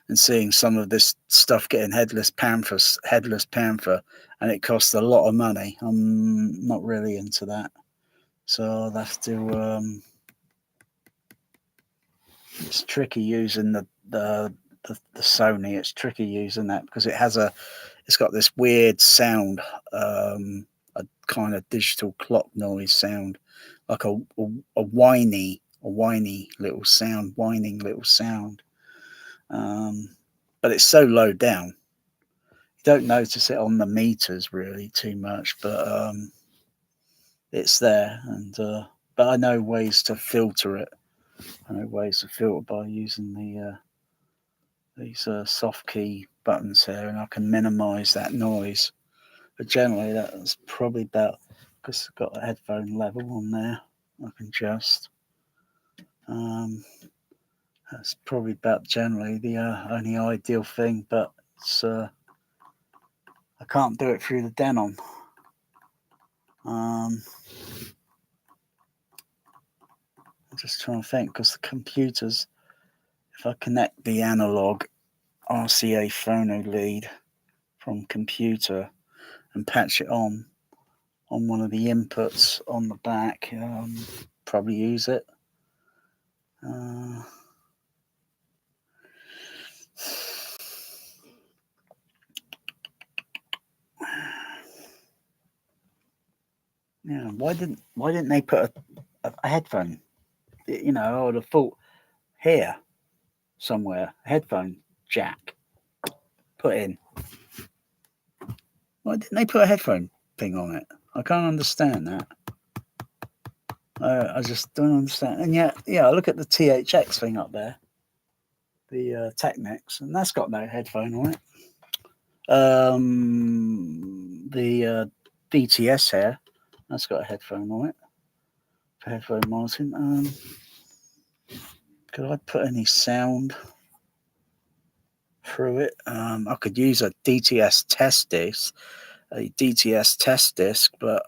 and seeing some of this stuff getting Headless Panther, and it costs a lot of money. I'm not really into that. So I'll have to. It's tricky using the Sony. It's tricky using that because it's got this weird sound, a kind of digital clock noise sound, like a whiny little sound, whining little sound. But it's so low down, you don't notice it on the meters really too much, but it's there. And but I know ways to filter it. I know ways to filter by using these soft key buttons here, and I can minimize that noise. But generally, that's probably about, because I've got a headphone level on there, I can just. That's probably about generally the only ideal thing, but it's I can't do it through the Denon. I'm just trying to think, because the computers, if I connect the analog RCA phono lead from computer and patch it on one of the inputs on the back, probably use it. Yeah, why didn't they put a headphone? You know, I would have thought here somewhere, a headphone jack put in. Why didn't they put a headphone thing on it? I can't understand that. I just don't understand. And yet, yeah, look at the THX thing up there, the THX, and that's got no headphone on it. The DTS here, that's got a headphone on it. Headphone mounting. Could I put any sound through it? I could use a DTS test disc, but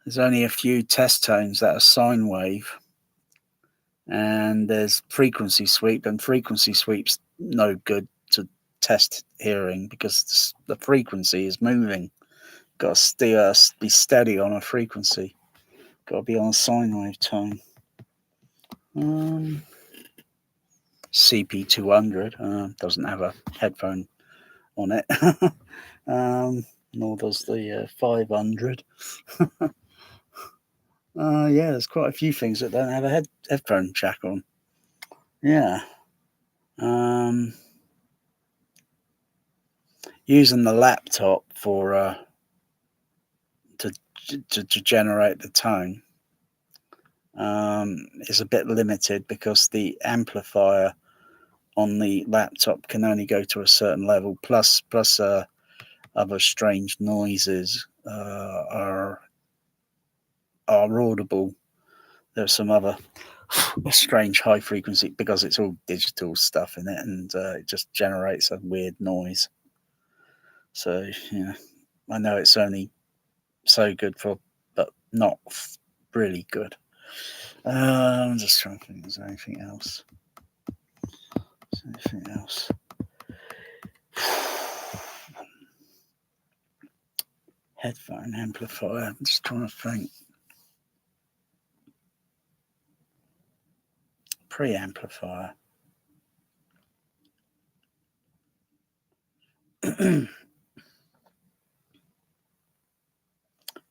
there's only a few test tones that are sine wave, and there's frequency sweep, and frequency sweep's no good to test hearing because the frequency is moving. Got to be steady on a frequency. Got to be on a sine wave tone. CP200 doesn't have a headphone on it, nor does the 500. Yeah, there's quite a few things that don't have a headphone jack on. Yeah. Using the laptop for to generate the tone is a bit limited because the amplifier on the laptop can only go to a certain level. Plus, other strange noises are audible. There's some other a strange high frequency because it's all digital stuff in it, and it just generates a weird noise. So yeah, I know it's only so good for, but not really good. I'm just trying to think. Is there anything else? Headphone amplifier. I'm just trying to think. Preamplifier.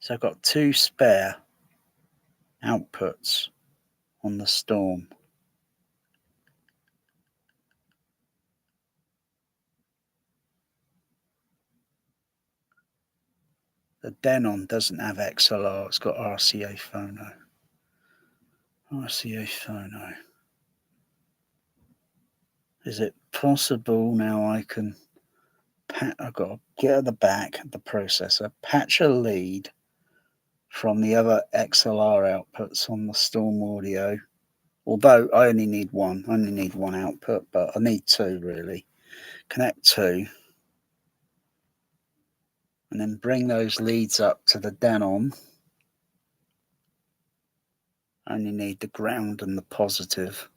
So I've got 2 spare outputs on the Storm. The Denon doesn't have XLR, it's got RCA phono. RCA phono. Is it possible now I can I've got to get at the back of the processor, patch a lead from the other XLR outputs on the Storm audio. Although I only need one. Output, but I need 2 really. Connect 2. And then bring those leads up to the Denon. I only need the ground and the positive.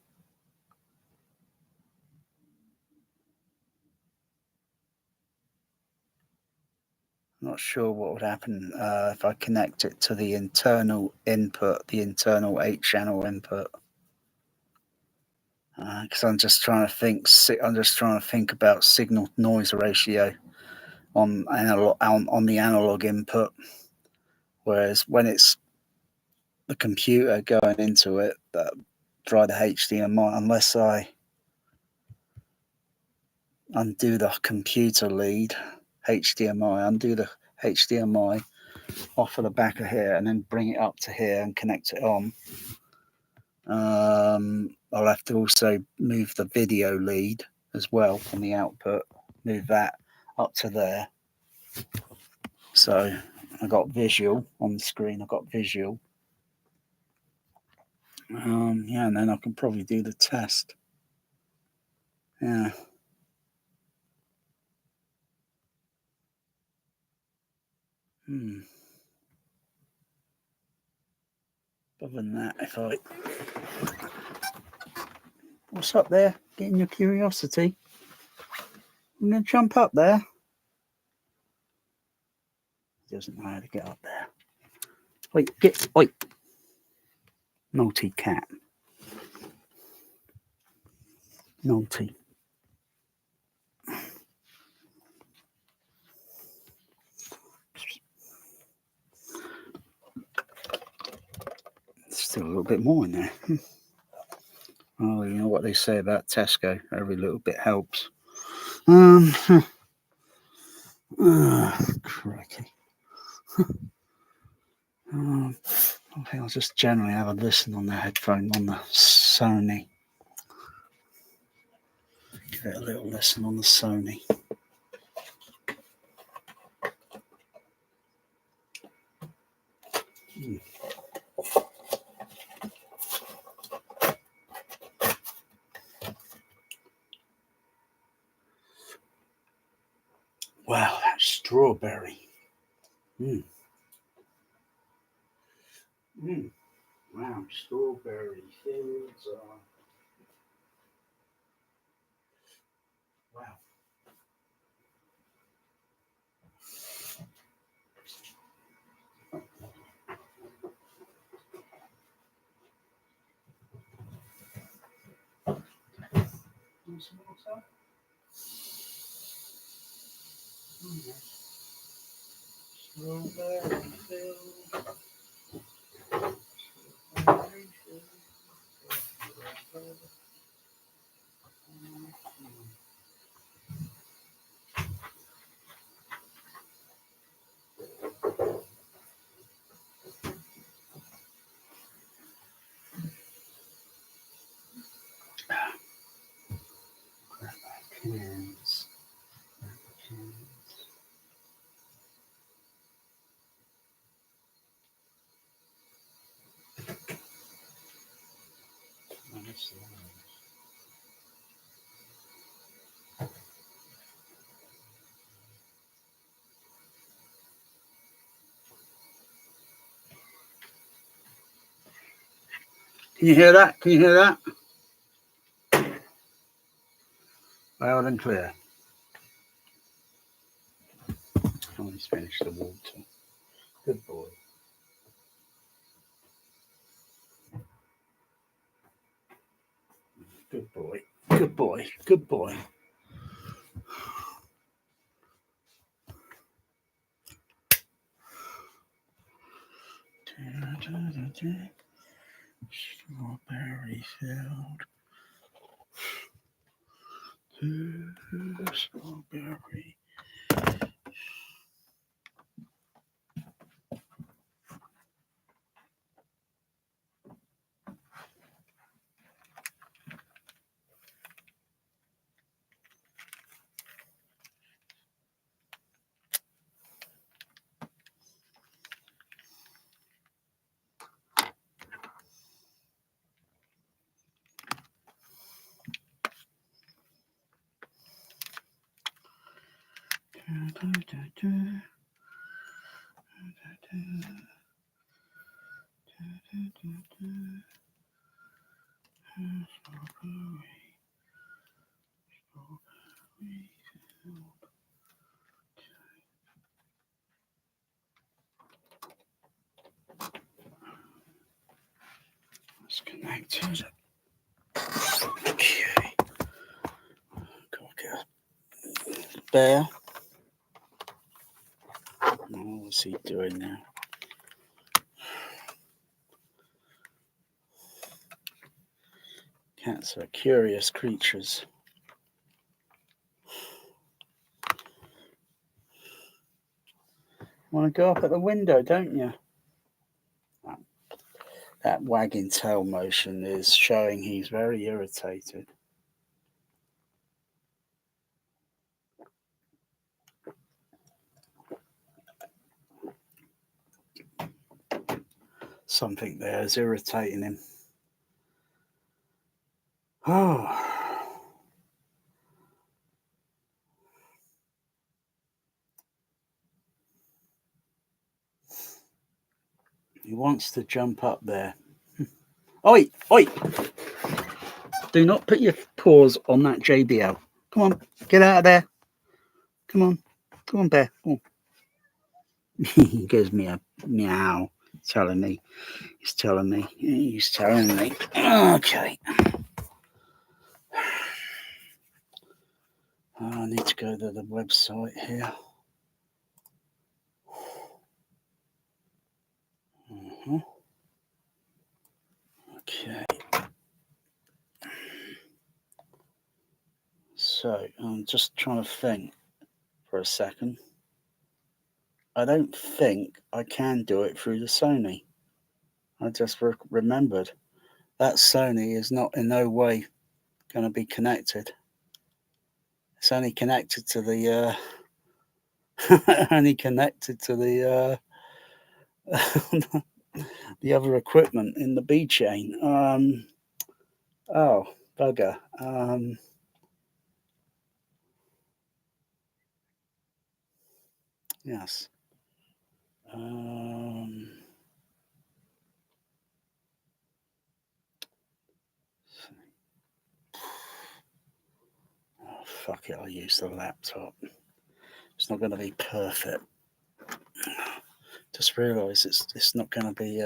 Not sure what would happen if I connect it to the internal input, the internal 8-channel input. Because I'm just trying to think. I'm just trying to think about signal noise ratio on the analog input. Whereas when it's the computer going into it via the HDMI, unless I undo the computer lead HDMI, undo the HDMI off of the back of here, and then bring it up to here and connect it on. I'll have to also move the video lead as well from the output, move that up to there. So I got visual on the screen. I got visual. Yeah, and then I can probably do the test. Yeah. Other than that, what's up there? Getting your curiosity. I'm gonna jump up there. He doesn't know how to get up there. Wait. Naughty cat. Naughty. Still a little bit more in there. Oh, you know what they say about Tesco? Every little bit helps. Crikey. I think I'll just generally have a listen on the headphone on the Sony. Give it a little listen on the Sony. Wow, that strawberry. Wow, strawberry fields are. Wow. Some water? Strawberry fields. Cans. Can you hear that? Can you hear that? Loud and clear. Oh, he's finished the water. Good boy. Good boy. Good boy. Good boy. Strawberry field. Strawberry. It's connected. Okay. Go get a bear. Oh, what's he doing now? Cats are curious creatures. Want to go up at the window, don't you? That wagging tail motion is showing he's very irritated. Something there is irritating him. Oh. He wants to jump up there. Oi, oi! Do not put your paws on that JBL. Come on, get out of there. Come on, bear. Come on. He gives me a meow, telling me. He's telling me. Okay. I need to go to the website here. Okay. So I'm just trying to think for a second. I don't think I can do it through the Sony. I just remembered that Sony is not in no way going to be connected. It's only connected to the the other equipment in the B chain. Oh, bugger. Yes. Oh, fuck it, I'll use the laptop. It's not going to be perfect. Just realise it's not going to be.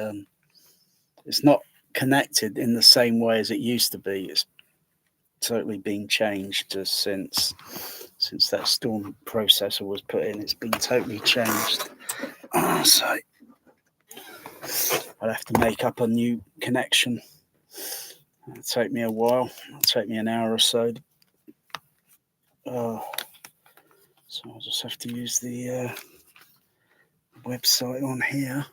It's not connected in the same way as it used to be. It's totally been changed since that Storm processor was put in. It's been totally changed. So I'll have to make up a new connection. It'll take me a while. It'll take me an hour or so. So I'll just have to use the website on here.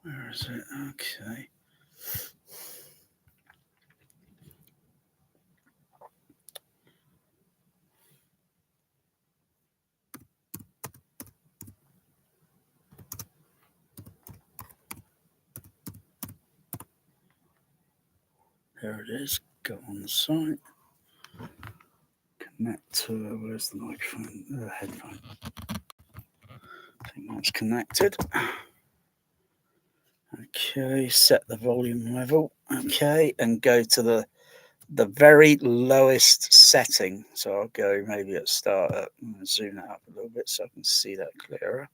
Where is it? Okay. There it is. Go on the site. Connect to, where's the microphone? The headphone. I think that's connected. Okay, set the volume level. Okay, and go to the very lowest setting. So I'll go maybe at startup and zoom that up a little bit so I can see that clearer.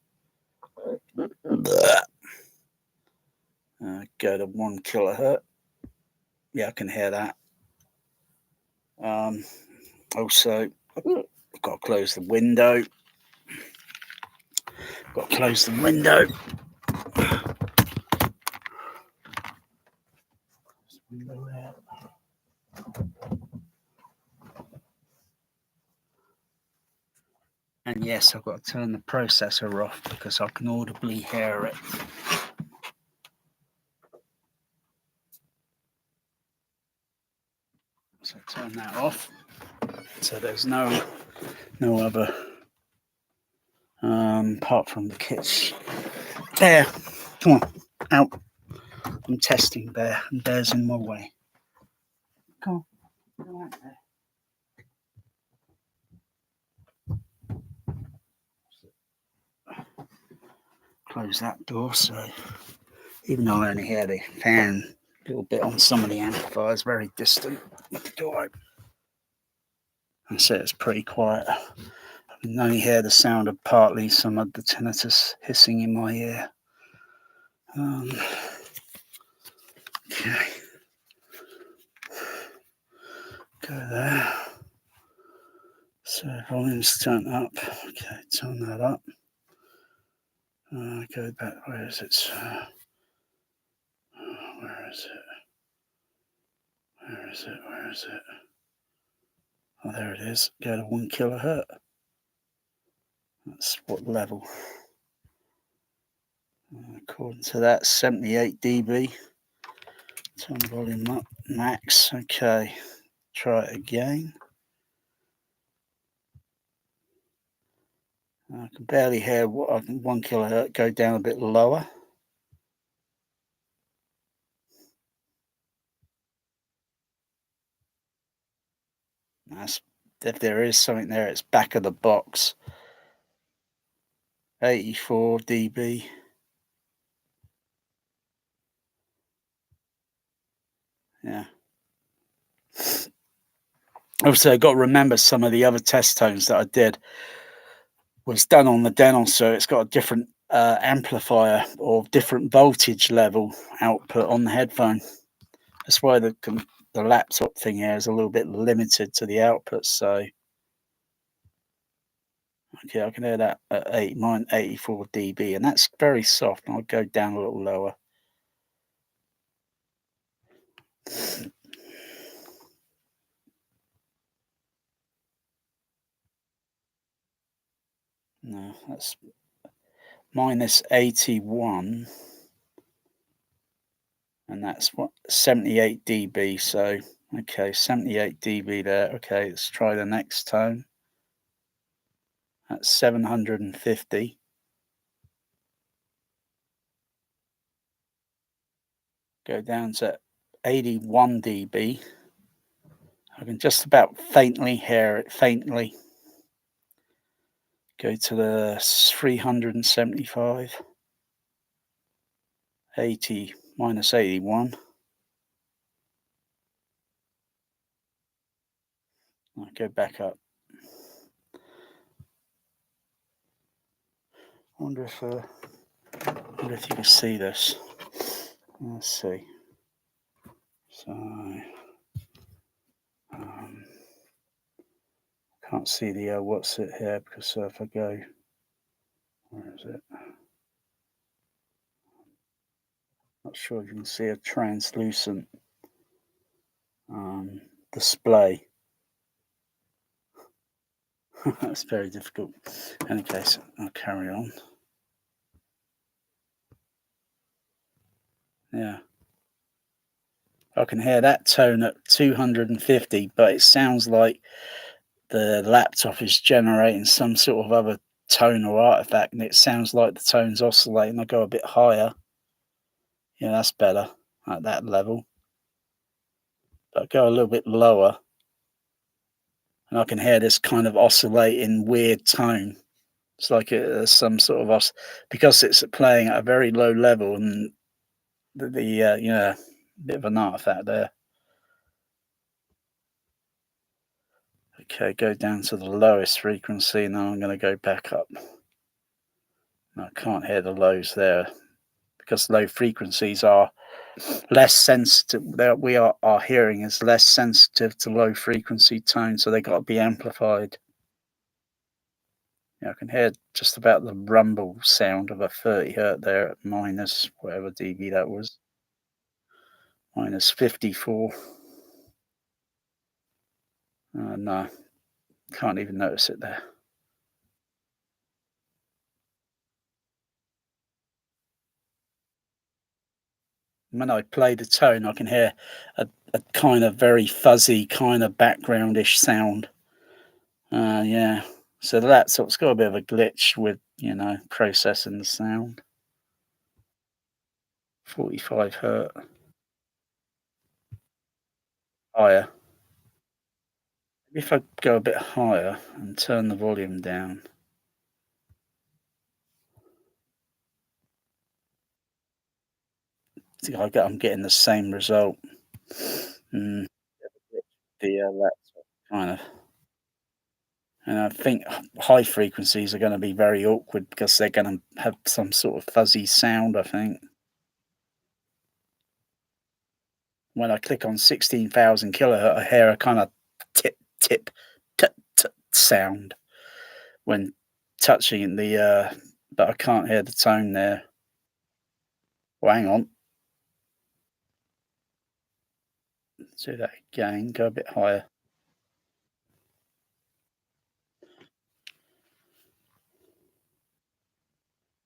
Go to 1 kilohertz. Yeah, I can hear that. Also, I've got to close the window. Got to close the window. And yes, I've got to turn the processor off because I can audibly hear it. So turn that off. So there's no other apart from the kits. Bear, come on, out. I'm testing Bear, and Bear's in my way. Come on, go out there. Close that door, so even though I only hear the fan a little bit on some of the amplifiers, very distant with the door open. And so it's pretty quiet. I can only hear the sound of partly some of the tinnitus hissing in my ear. Okay. Go there. So volume's turned up. Okay, turn that up. Go back. Where is it? Where is it? Where is it? Where is it? Oh, there it is. Go to 1 kilohertz. That's what level? According to that, 78 dB. Turn the volume up. Max. Okay. Try it again. I can barely hear 1 kilohertz. Go down a bit lower. That's, if there is something there, it's back of the box. 84 dB. Yeah. Also, I've got to remember some of the other test tones that I did was done on the Denel, so it's got a different amplifier or different voltage level output on the headphone. That's why the laptop thing here is a little bit limited to the output. So, okay, I can hear that at 84 dB, and that's very soft. I'll go down a little lower. No, that's minus 81, and that's what 78 dB. So, okay, 78 dB there. Okay, let's try the next tone. That's 750. Go down to 81 dB. I can just about faintly hear it, faintly. Go to the 375. 80 minus 81. I'll go back up. I wonder if you can see this. Let's see. So, can't see the what's it here because if I go, where is it? Not sure if you can see a translucent display. That's very difficult. In any case, I'll carry on. Yeah. I can hear that tone at 250, but it sounds like the laptop is generating some sort of other tone or artifact, and it sounds like the tone's oscillating. I go a bit higher. Yeah, that's better at that level. But I go a little bit lower, and I can hear this kind of oscillating weird tone. It's like some sort of because it's playing at a very low level, and yeah, bit of an artifact there. Okay, go down to the lowest frequency. Now I'm going to go back up. I can't hear the lows there because low frequencies are less sensitive. Our hearing is less sensitive to low frequency tones, so they got to be amplified. Yeah, I can hear just about the rumble sound of a 30 hertz there at minus whatever dB that was. Minus 54. No, can't even notice it there. When I play the tone, I can hear a kind of very fuzzy, kind of backgroundish sound. Yeah. So the laptop's got a bit of a glitch with, processing the sound. 45 hertz. Higher. If I go a bit higher and turn the volume down. I'm getting the same result. Mm, the laptop kind of. And I think high frequencies are going to be very awkward because they're going to have some sort of fuzzy sound, I think. When I click on 16,000 kilohertz, I hear a kind of tip, tip, tut, tut sound when touching but I can't hear the tone there. Well, hang on. Do that again, go a bit higher.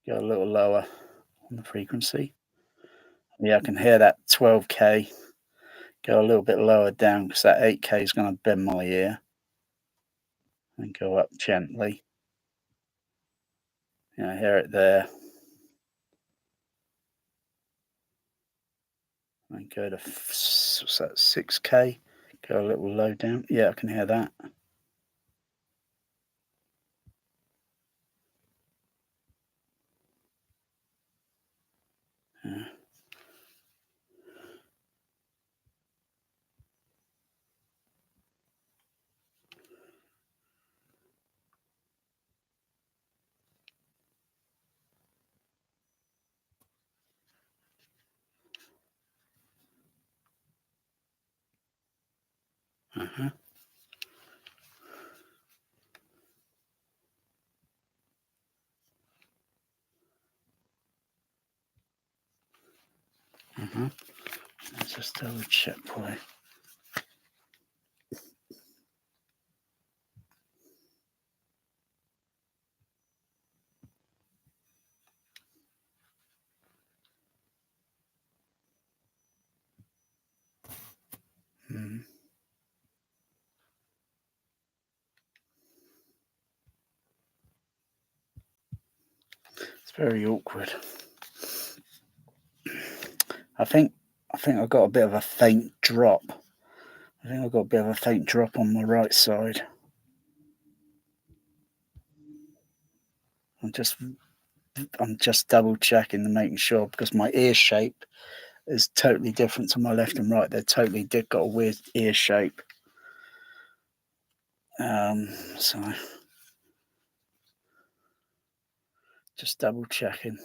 Go a little lower on the frequency. Yeah, I can hear that 12K. Go a little bit lower down because that 8K is going to bend my ear. And go up gently. Yeah, I hear it there. And go to what's that, 6K. Go a little low down. Yeah, I can hear that. Yeah. Uh-huh. Uh-huh. Let's just double check for you. Mm. It's very awkward. I think I've got a bit of a faint drop. I think I've got a bit of a faint drop on my right side. I'm just double checking and making sure because my ear shape is totally different to my left and right. They're totally got a weird ear shape. So just double checking.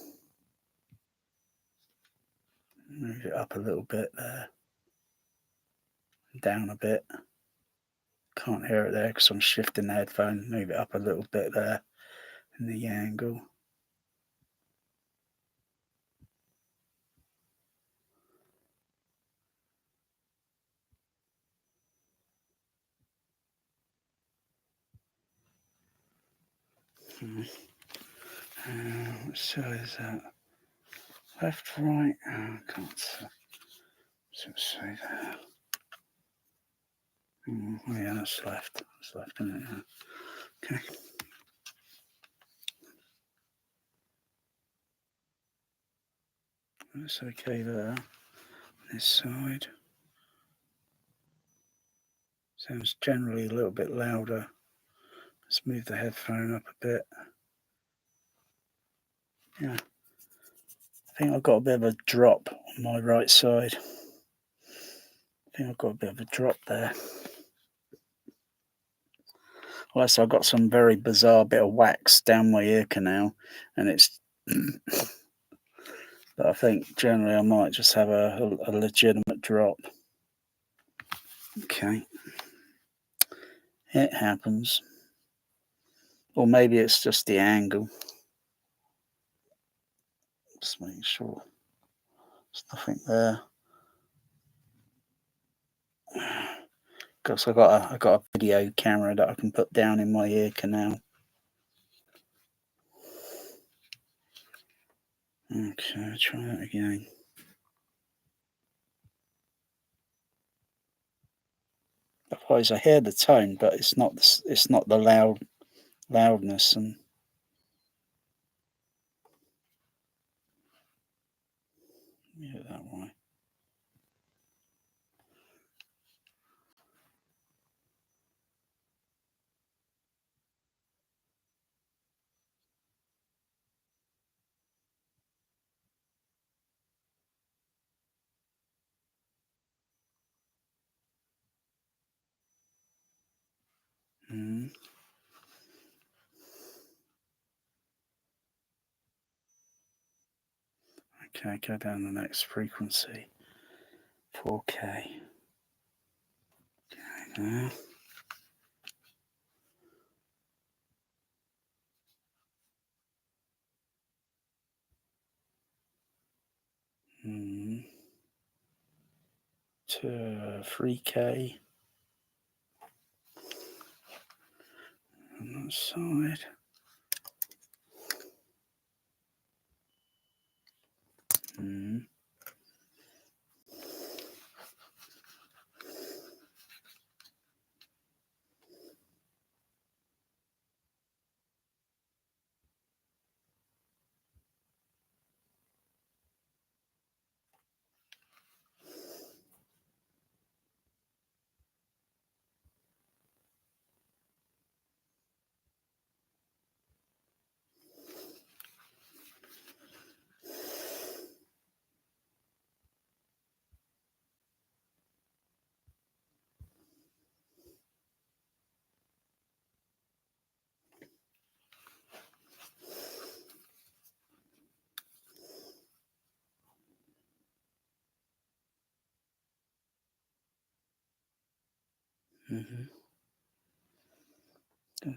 Move it up a little bit there. Down a bit. Can't hear it there because I'm shifting the headphone. Move it up a little bit there in the angle. What side is that? Left, right? Oh, I can't say that. Oh, yeah, that's left. That's left, isn't it? Yeah. Okay. That's okay there. This side. Sounds generally a little bit louder. Let's move the headphone up a bit. Yeah. I think I've got a bit of a drop on my right side. I think I've got a bit of a drop there. Well, so I've got some very bizarre bit of wax down my ear canal, and it's. But I think generally I might just have a legitimate drop. Okay. It happens. Or maybe it's just the angle. Just making sure there's nothing there. Because I got a video camera that I can put down in my ear canal. Okay, try that again. Otherwise, I hear the tone, but it's not the loudness and. Yeah, that way. Mm. Okay, go down the next frequency. 4K. Okay, now. To 3K. On that side.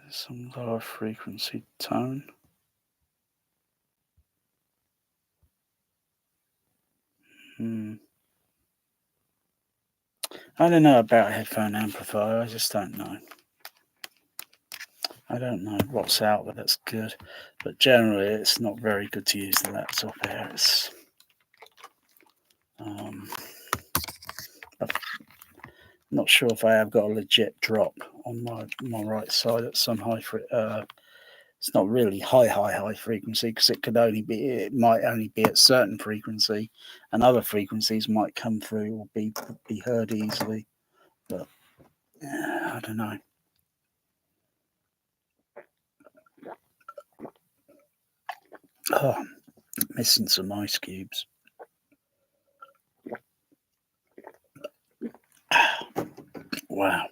Some lower frequency tone. I don't know about a headphone amplifier. I just don't know. I don't know what's out there that's good, but generally it's not very good to use the laptop here. It's I'm not sure if I have got a legit drop on my right side at some it's not really high frequency because it might only be at certain frequency, and other frequencies might come through or be heard easily. But yeah, I don't know. Oh, I'm missing some ice cubes. Wow.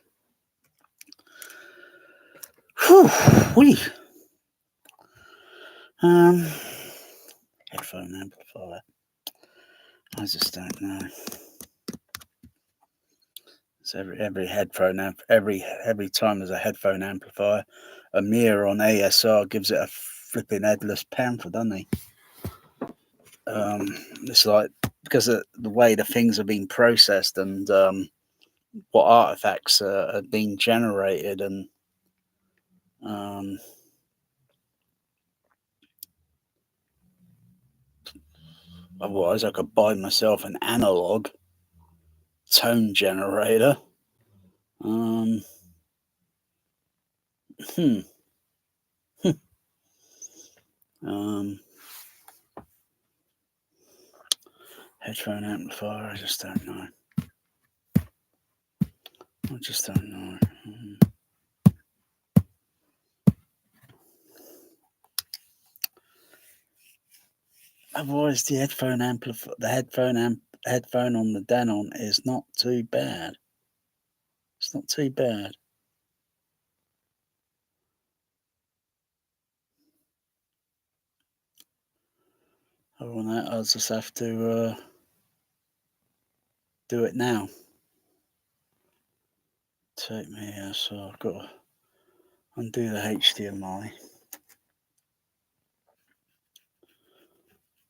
Whew, wee. Headphone amplifier. I just don't know. So every headphone every time there's a headphone amplifier, Amir on ASR gives it a flipping headless panther, doesn't he? It's like because of the way the things are being processed and what artifacts are being generated, and otherwise I could buy myself an analog tone generator. Headphone amplifier, I just don't know. I just don't know. Otherwise, the headphone headphone on the Denon is not too bad. It's not too bad. Other than that, I'll just have to do it now. Take me here, so I've got to undo the HDMI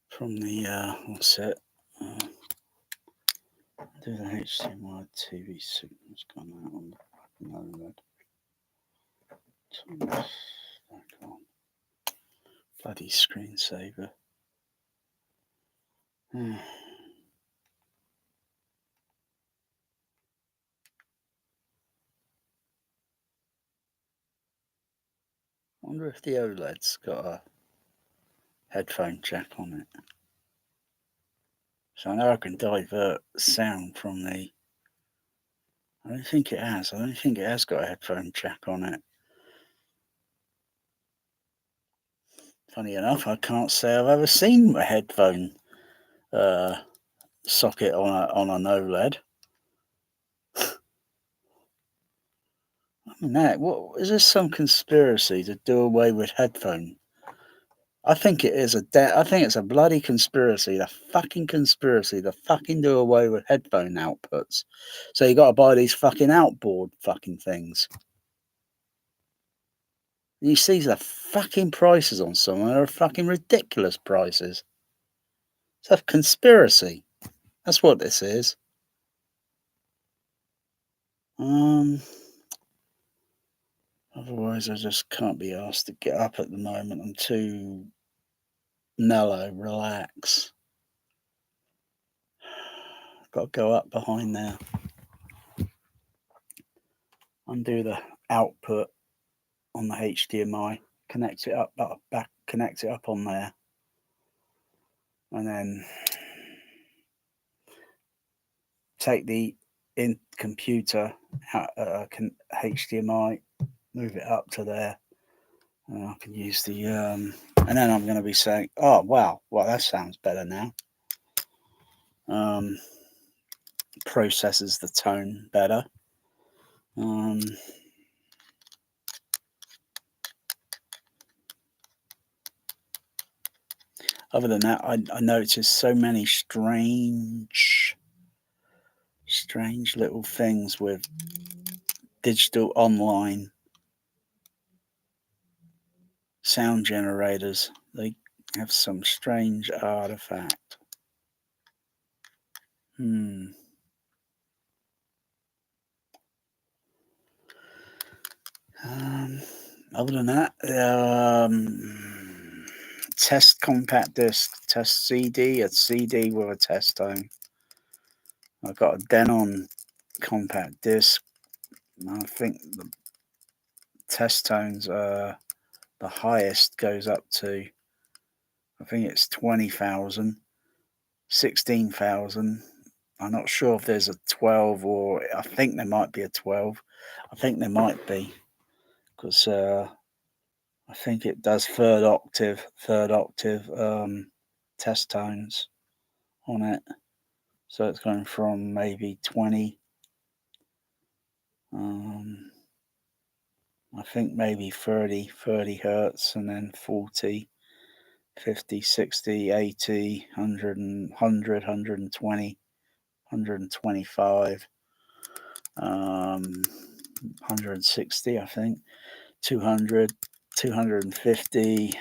from the what's it? Do the HDMI TV signal's gone out on the OLED. Turn this back on. Bloody screensaver. Wonder if the OLED's got a headphone jack on it. So I know I can divert sound from the. I don't think it has. I don't think it has got a headphone jack on it. Funny enough, I can't say I've ever seen a headphone socket on an OLED. I mean, what is this? Some conspiracy to do away with headphone? I think it is I think it's a bloody conspiracy. The fucking conspiracy to fucking do away with headphone outputs. So you got to buy these fucking outboard fucking things. And you see the fucking prices on some of them are fucking ridiculous prices. It's a conspiracy. That's what this is. Otherwise, I just can't be asked to get up at the moment. I'm too mellow, relax. Got to go up behind there. Undo the output on the HDMI. Connect it up back. Connect it up on there, and then take the computer HDMI. Move it up to there. And I can use the and then I'm going to be saying, oh wow, well that sounds better now. Processes the tone better. Other than that, I noticed so many strange little things with digital online sound generators. They have some strange artifact. Other than that, test compact disc, test CD, a CD with a test tone. I've got a Denon compact disc. I think the test tones the highest goes up to, I think it's 20,000, 16,000. I'm not sure if there's a 12 or I think there might be a 12. I think there might be because I think it does third octave test tones on it. So it's going from maybe 20. I think maybe 30 hertz and then 40, 50, 60, 80, 100, 120, 125, 160, I think, 200, 250,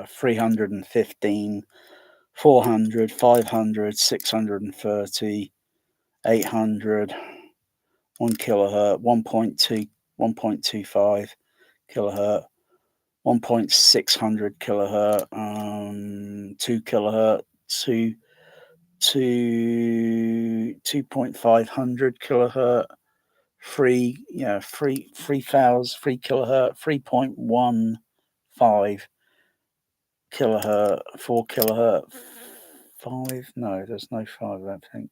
315, 400, 500, 630, 800, 1 kilohertz, 1.2, 1.25 kilohertz, 1.600 kilohertz, 2 kilohertz, 2.500 kilohertz, 3,000 kilohertz, 3.15 kilohertz, 4 kilohertz, 5. No, there's no 5. I don't think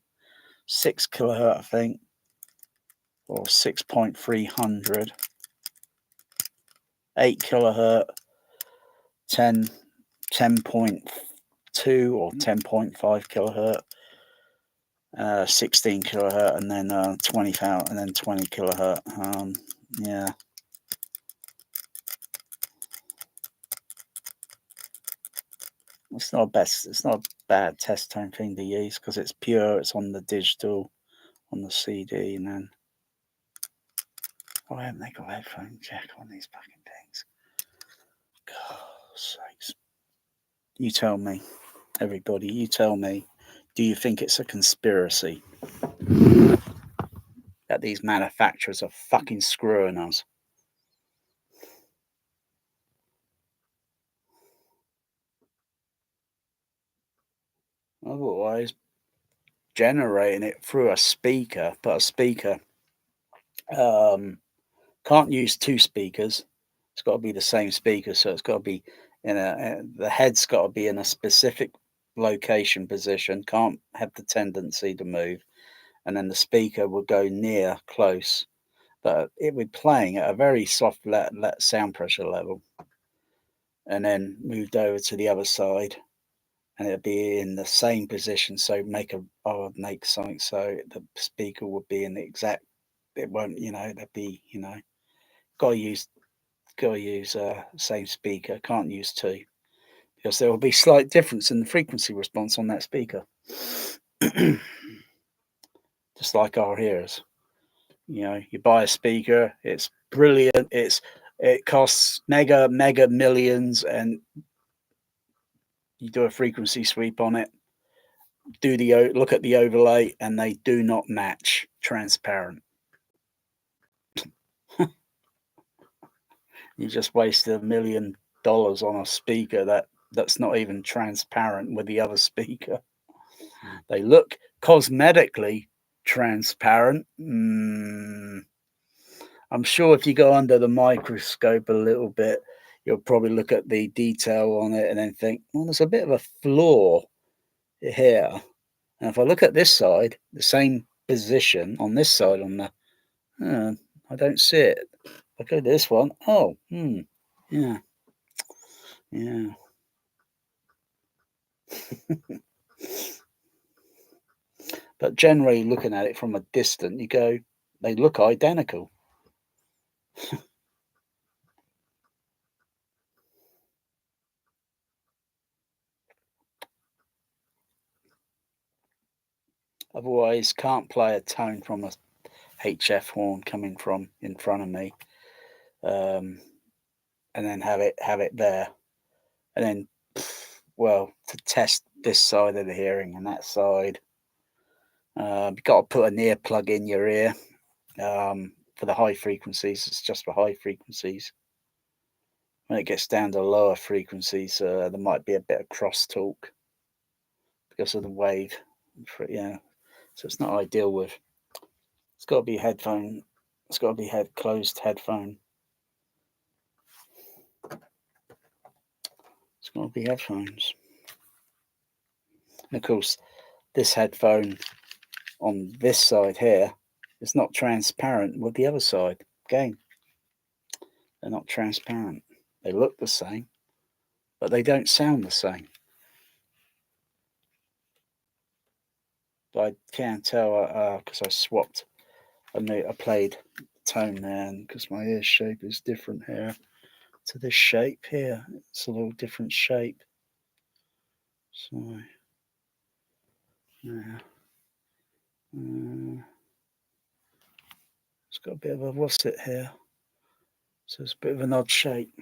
6 kilohertz. I think, or 6.300. 8 kilohertz, 10 2 or 10.5 kilohertz, 16 kilohertz, and then 20,000, and then 20 kilohertz. Yeah. It's not a bad test tone thing to use because it's pure. It's on the digital, on the CD, and then why haven't they got headphone jack on these fucking things? God's sakes! You tell me, everybody. You tell me. Do you think it's a conspiracy that these manufacturers are fucking screwing us? Otherwise, generating it through a speaker, but a speaker can't use two speakers. It's got to be the same speaker, so it's got to be the head's got to be in a specific location position. Can't have the tendency to move, and then the speaker will go near close, but it would playing at a very soft sound pressure level, and then moved over to the other side, and it'll be in the same position. So make something so the speaker would be in the exact. It won't, there'd be, got to use same speaker. Can't use two because there will be slight difference in the frequency response on that speaker. Just like our hearers, you buy a speaker, it's brilliant. It costs mega millions, and you do a frequency sweep on it. Look at the overlay, and they do not match. Transparent. You just wasted $1 million on a speaker that's not even transparent with the other speaker. They look cosmetically transparent. I'm sure if you go under the microscope a little bit, you'll probably look at the detail on it and then think, well, there's a bit of a flaw here. And if I look at this side, the same position on this side I don't see it. I go to this one. Oh, yeah. But generally, looking at it from a distance, you go, they look identical. Otherwise, can't play a tone from a HF horn coming from in front of me, and then have it there, and then to test this side of the hearing and that side, you've got to put an earplug in your ear. For the high frequencies, it's just for high frequencies. When it gets down to lower frequencies, there might be a bit of crosstalk because of the wave. So it's not ideal with. It's got to be headphone. It's got to be closed headphone. It's got to be headphones. And of course, this headphone on this side here is not transparent with the other side. Again, they're not transparent. They look the same, but they don't sound the same. But I can tell because I swapped. I played tone there, and because my ear shape is different here to this shape here. It's a little different shape. So, yeah. It's got a bit of a russet here. So it's a bit of an odd shape.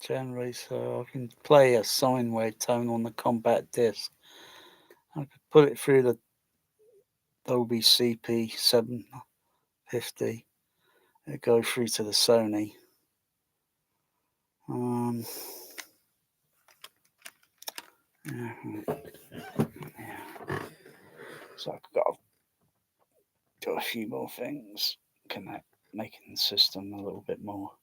Generally, so I can play a sine wave tone on the compact disc. I could put it through the Dolby CP 750. It go through to the Sony. Yeah. So I've got to do a few more things, connect, making the system a little bit more.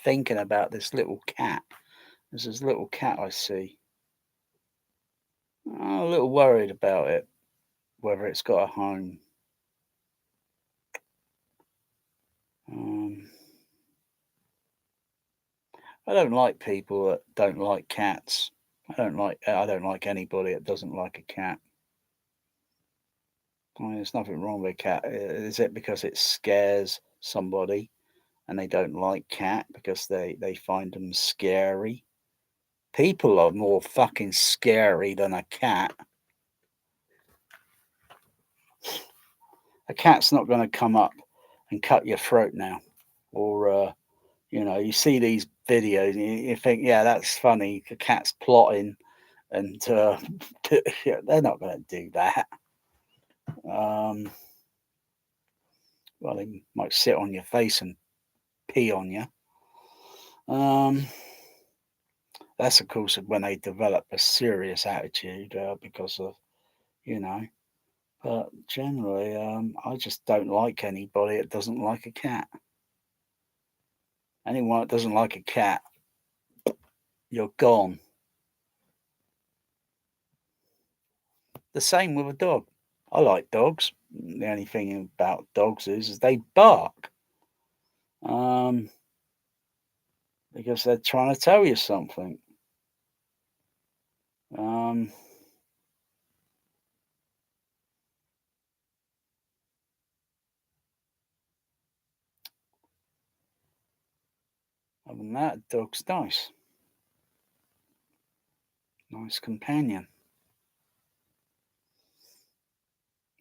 Thinking about this little cat. There's this little cat I see. I'm a little worried about it, whether it's got a home. I don't like people that don't like cats. I don't like anybody that doesn't like a cat. I mean, there's nothing wrong with a cat. Is it because it scares somebody and they don't like cat because they find them scary? People are more fucking scary than a cat. A cat's not going to come up and cut your throat now. Or, you see these videos and you think, yeah, that's funny. The cat's plotting and they're not going to do that. Well, they might sit on your face and pee on you. That's, of course, when they develop a serious attitude because of, But generally, I just don't like anybody that doesn't like a cat. Anyone that doesn't like a cat, you're gone. The same with a dog. I like dogs. The only thing about dogs is they bark. Because they're trying to tell you something. Other than that, dog's nice. Nice companion.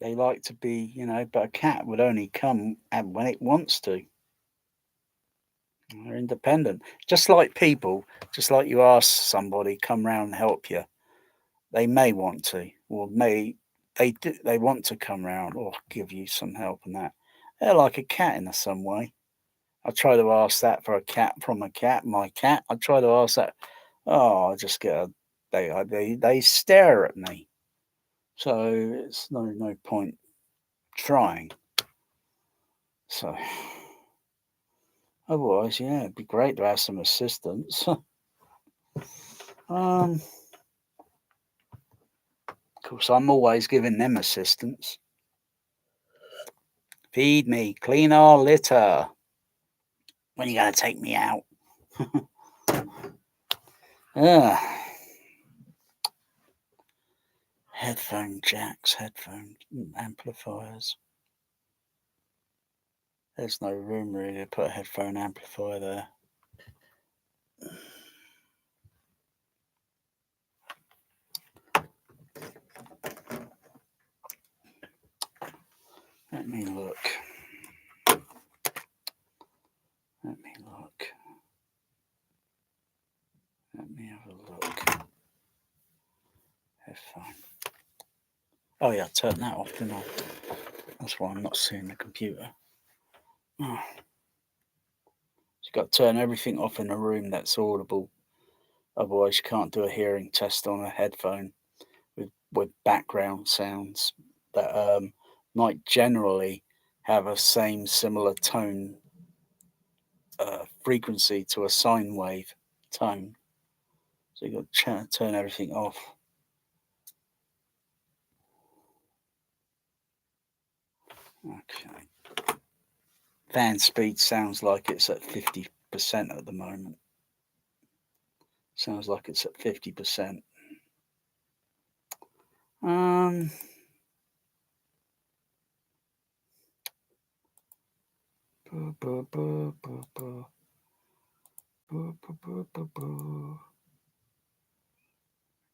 They like to be, but a cat would only come when it wants to. They're independent. Just like people, just like you ask somebody, come round and help you. They may want to, or they want to come round or give you some help and that. They're like a cat in some way. I try to ask that for a cat from a cat, my cat. I try to ask that. Oh, I just get they stare at me. So it's no point trying. So otherwise, yeah, it'd be great to have some assistance. Of course, I'm always giving them assistance. Feed me, clean our litter. When are you going to take me out? Headphone jacks, headphone amplifiers. There's no room really to put a headphone amplifier there. Let me look. Let me have a look. Headphone. Oh yeah, I turned that off, didn't I? That's why I'm not seeing the computer. Oh. You've got to turn everything off in a room that's audible. Otherwise, you can't do a hearing test on a headphone with background sounds that might generally have a similar tone frequency to a sine wave tone. So you've got to turn everything off. Okay. Fan speed sounds like it's at 50 50% at the moment. Sounds like it's at 50%.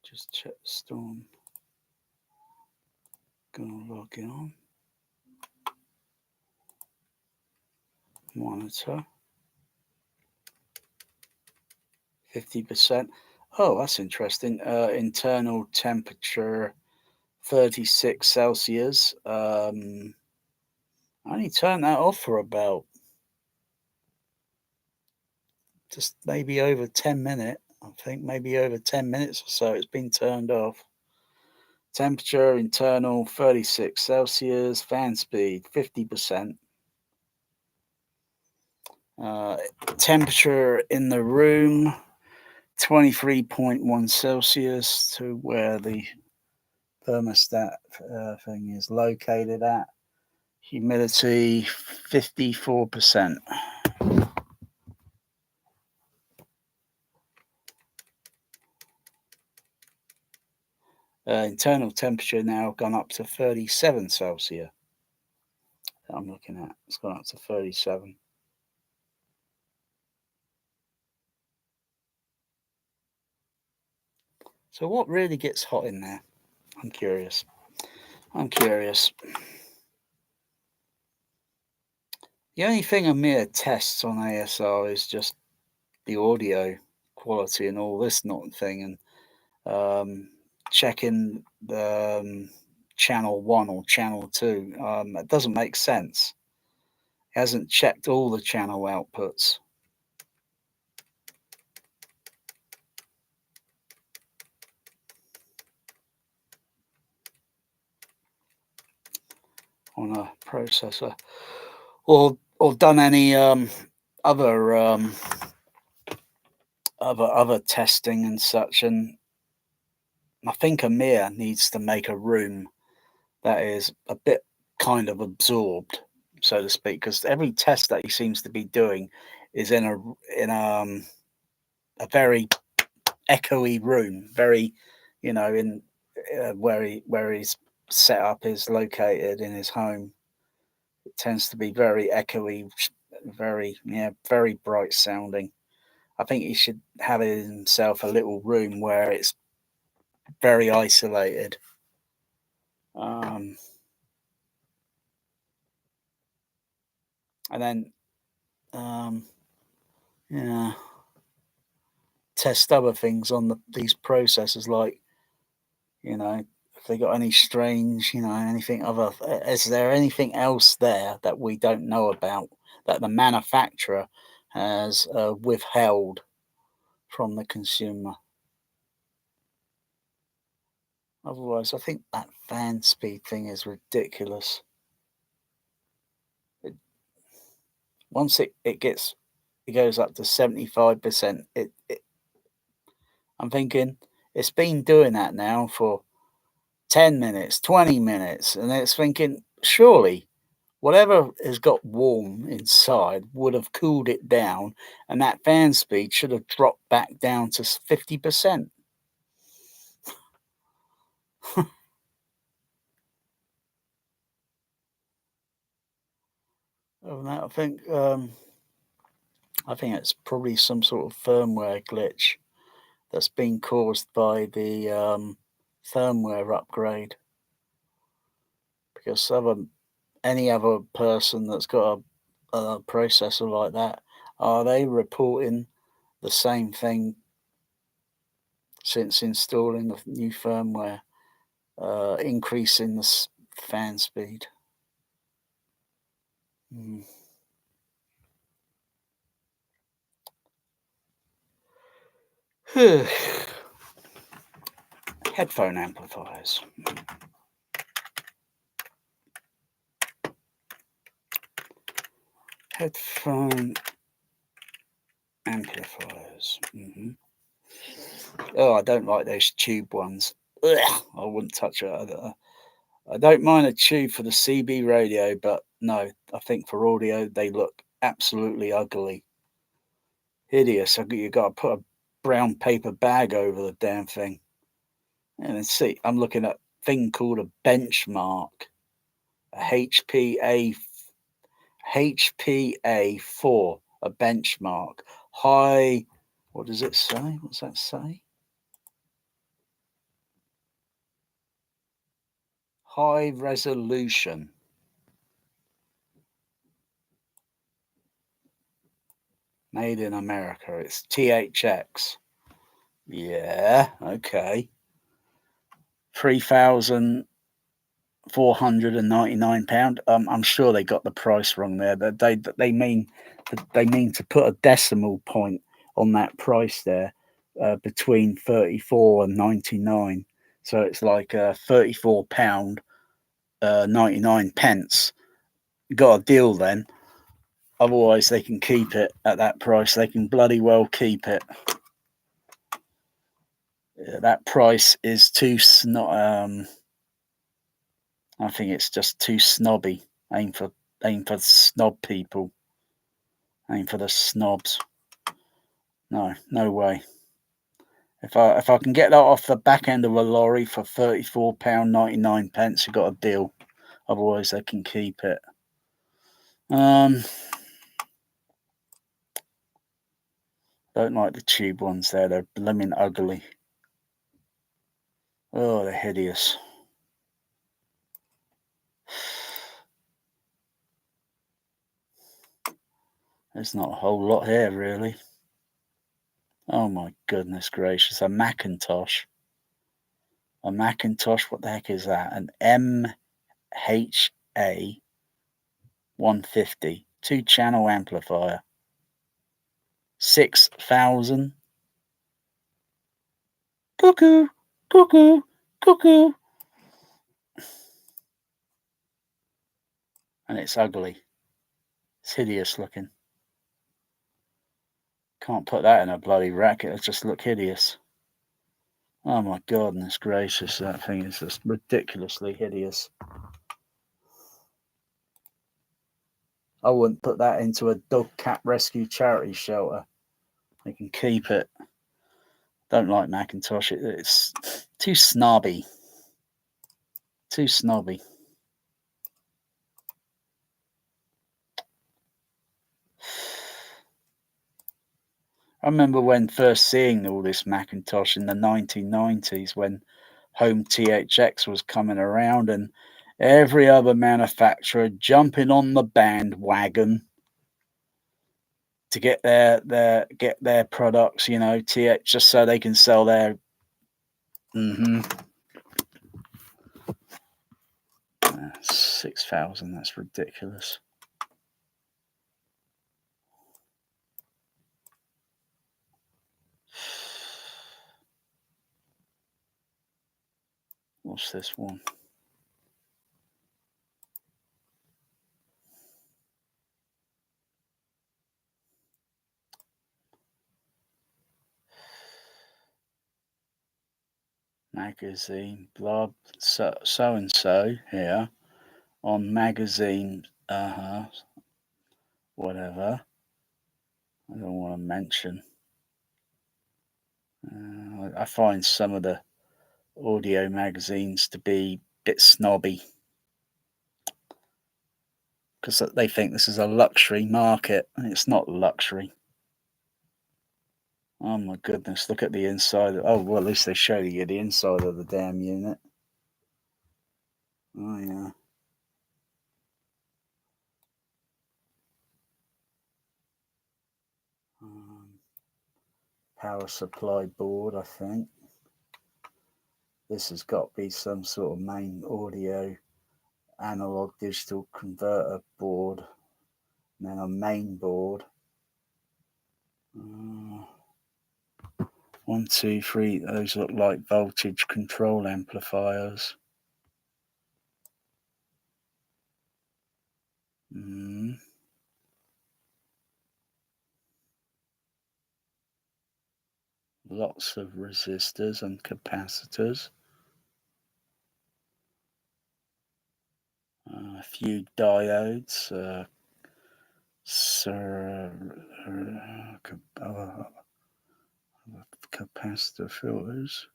Just check the storm. Gonna log in on. Monitor. 50%. Oh, that's interesting. Internal temperature 36 Celsius. I only turned that off for about just maybe over 10 minutes. I think maybe over 10 minutes or so it's been turned off. Temperature internal 36 Celsius. Fan speed 50%. Temperature in the room 23.1 Celsius to where the thermostat thing is located at. Humidity 54%. Internal temperature now gone up to 37 Celsius. I'm looking at it's gone up to 37. So what really gets hot in there? I'm curious. The only thing Amir tests on ASR is just the audio quality and all this not thing, and checking the channel 1 or channel 2. It doesn't make sense. He hasn't checked all the channel outputs. On a processor, or done any other testing and such. And I think Amir needs to make a room that is a bit kind of absorbed, so to speak, because every test that he seems to be doing is in a very echoey room, very, in where his setup is located in his home. It tends to be very echoey, very bright sounding. I think he should have himself a little room where it's very isolated. And then, test other things on these processors, like, if they got any strange, anything other. Is there anything else there that we don't know about that the manufacturer has withheld from the consumer? Otherwise, I think that fan speed thing is ridiculous. Once it goes up to 75%, I'm thinking it's been doing that now for 10 minutes, 20 minutes, and it's thinking, surely whatever has got warm inside would have cooled it down, and that fan speed should have dropped back down to 50%. Other than that, I think it's probably some sort of firmware glitch that's been caused by the firmware upgrade. Because any other person that's got a processor like that, are they reporting the same thing since installing the new firmware, increasing the fan speed? Headphone amplifiers. Headphone amplifiers. Oh, I don't like those tube ones. Ugh, I wouldn't touch it. I don't mind a tube for the CB radio, but no, I think for audio they look absolutely ugly. Hideous. You got to put a brown paper bag over the damn thing. And then see, I'm looking at a thing called a benchmark, a HPA4, a benchmark. High, what does it say? What's that say? High resolution. Made in America. It's THX. Yeah, okay. £3,499. I'm sure they got the price wrong there. They mean to put a decimal point on that price there, between 34 and 99. So it's like £34 99 pence. Got a deal then. Otherwise, they can keep it at that price. They can bloody well keep it. That price is too I think it's just too snobby. Aim for snob people. Aim for the snobs. No way. If I can get that off the back end of a lorry for £34 99 pence, you got a deal. Otherwise, they can keep it. Don't like the tube ones there. They're blooming ugly. Oh, they're hideous. There's not a whole lot here, really. Oh my goodness gracious. A Macintosh. A Macintosh, what the heck is that? An MHA 150. 2-channel amplifier. 6,000. Cuckoo, cuckoo, cuckoo. And it's ugly. It's hideous looking. Can't put that in a bloody rack. It'll just look hideous. Oh my goodness gracious, that thing is just ridiculously hideous. I wouldn't put that into a dog cat rescue charity shelter. They can keep it. Don't like Macintosh. It's too snobby. Too snobby. I remember when first seeing all this Macintosh in the 1990s when home THX was coming around and every other manufacturer jumping on the bandwagon to get their products, you know, THX, just so they can sell their 6,000, that's ridiculous. What's this one? Magazine, blah, so and so here on magazine, whatever. I don't want to mention. I find some of the audio magazines to be a bit snobby because they think this is a luxury market, and it's not luxury. Oh my goodness, look at the inside. Oh, well, at least they show you the inside of the damn unit. Oh, yeah. Power supply board, I think. This has got to be some sort of main audio analog digital converter board. And then a main board. 1, 2, 3. Those look like voltage control amplifiers. Lots of resistors and capacitors. A few diodes. capacitor filters.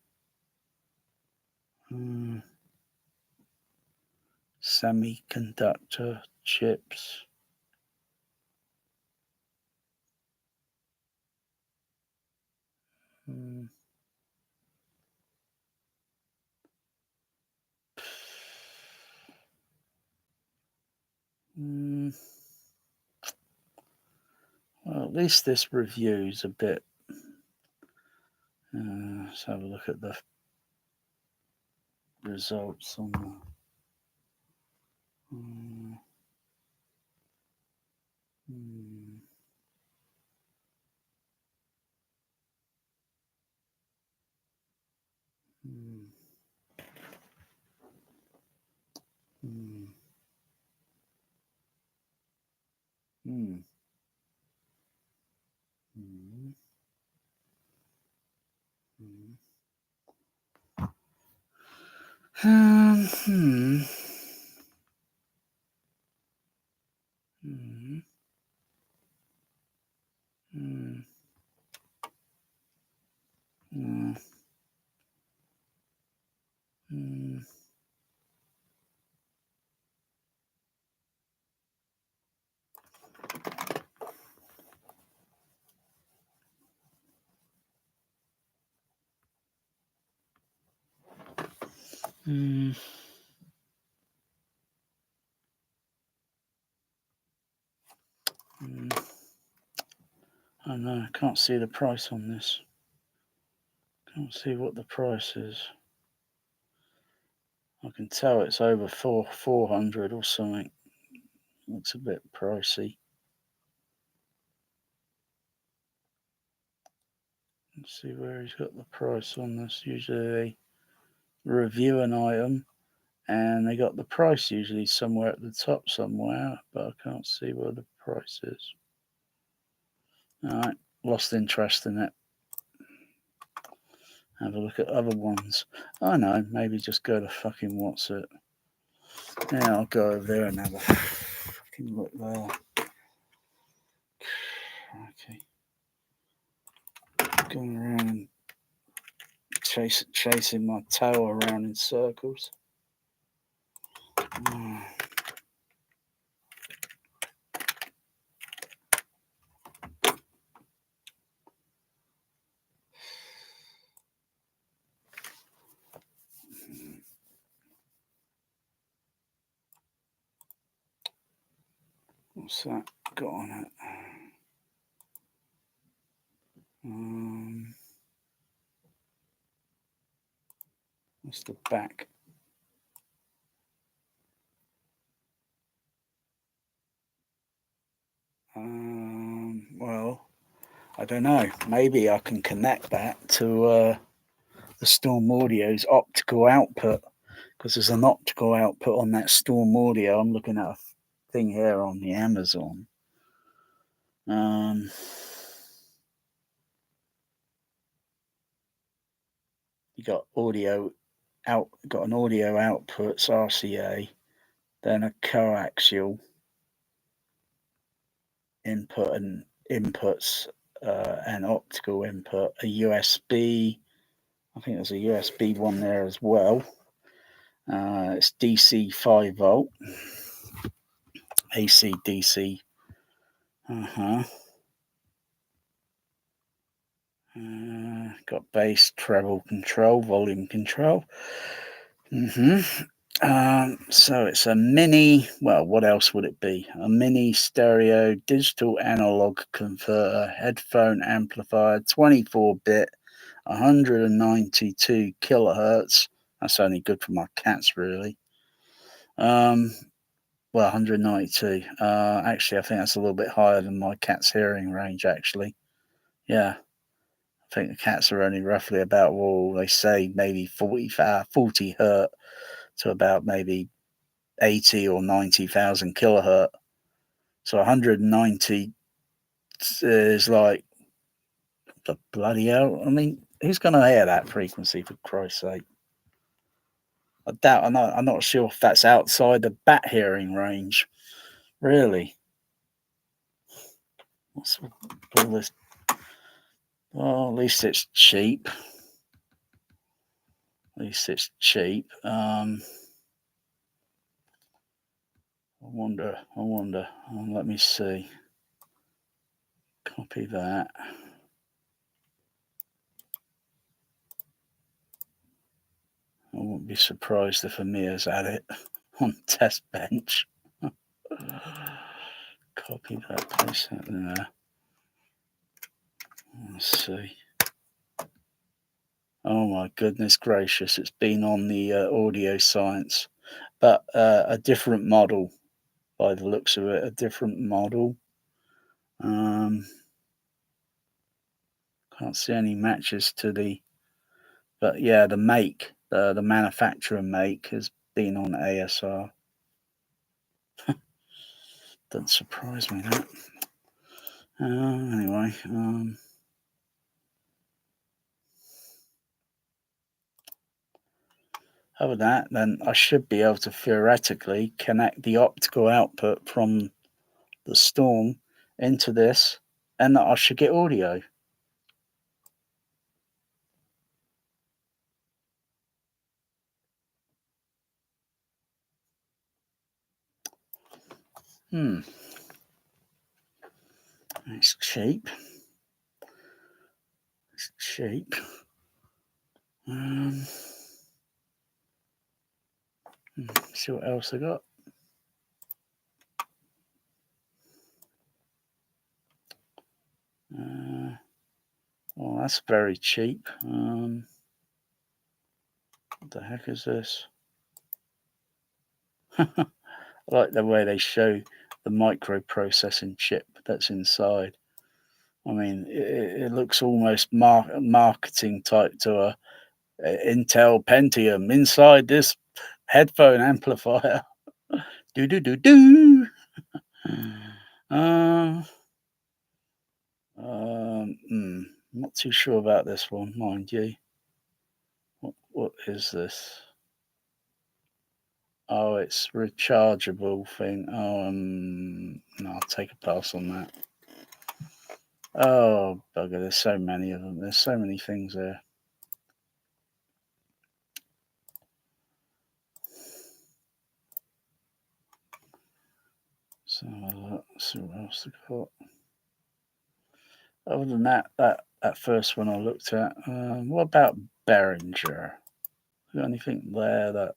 Semiconductor chips. Well, at least this review's a bit. Let's have a look at the results on the. I know, I can't see the price on this. Can't see what the price is. I can tell it's over 400 or something. Looks a bit pricey. Let's see where he's got the price on this. Usually they review an item and they got the price usually somewhere at the top somewhere, but I can't see where the price is. Alright, lost interest in it. Have a look at other ones. I know, maybe just go to fucking what's it. Yeah, I'll go over there and have a fucking look there. Okay. Going around and chasing my tail around in circles. What's that got on it? What's the back? Well, I don't know. Maybe I can connect that to the Storm Audio's optical output, because there's an optical output on that Storm Audio. I'm looking at a thing here on the Amazon. You got got an audio outputs RCA, then a coaxial input and inputs, and optical input, a USB. I think there's a USB one there as well. It's DC 5 volt, AC DC. Got bass, treble control, volume control. So it's a mini, well, what else would it be? A mini stereo digital analog converter, headphone amplifier, 24-bit, 192 kilohertz. That's only good for my cats, really. Well, 192. Actually, I think that's a little bit higher than my cat's hearing range, actually. Yeah. I think the cats are only roughly about, well, they say maybe 40 hertz to about maybe 80 or 90,000 kilohertz. So 190 is like, the bloody hell. I mean, who's going to hear that frequency, for Christ's sake? I doubt. I'm not sure if that's outside the bat hearing range. Really? What's all this Well, at least it's cheap. At least it's cheap. I wonder. Let me see. Copy that. I wouldn't be surprised if Amir's at it on test bench. Copy that, place that there. Let's see. Oh my goodness gracious, it's been on the Audio Science, but a different model by the looks of it, a different model. Can't see any matches to the, but yeah, the make, the manufacturer make has been on ASR. Doesn't surprise me that. Anyway, other than that, then I should be able to theoretically connect the optical output from the Storm into this, and I should get audio. It's cheap. It's cheap. See what else I got. Well, that's very cheap. What the heck is this? I like the way they show the microprocessing chip that's inside. I mean, it looks almost marketing type to a Intel Pentium inside this headphone amplifier. Do do do do. Not too sure about this one, mind you. What is this? Oh, it's rechargeable thing. Oh, no, I'll take a pass on that. Oh, bugger, there's so many of them. There's so many things there. So let's see what else they got. Other than that first one I looked at, what about Behringer? Got anything there that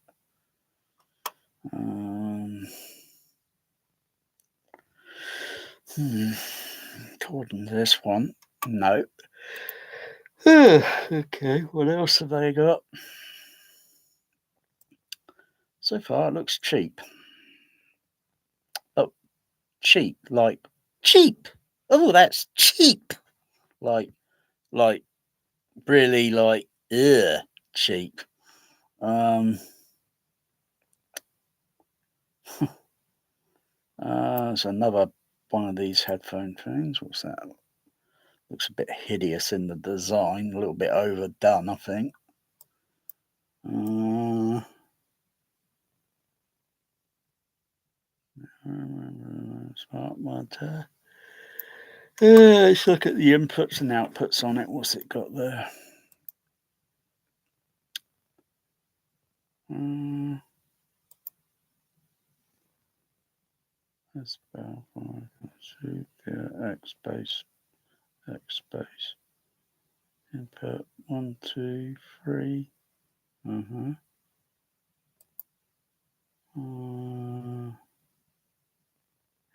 according to this one, no. Okay, what else have they got? So far, it looks cheap. Oh, cheap, like cheap. Oh, that's cheap. Like really, like cheap. There's another one of these headphone things. What's that? Looks a bit hideous in the design, a little bit overdone, I think. Smart monitor. Let's look at the inputs and outputs on it. What's it got there? That's about 5, THX X space. Input 1, 2, 3.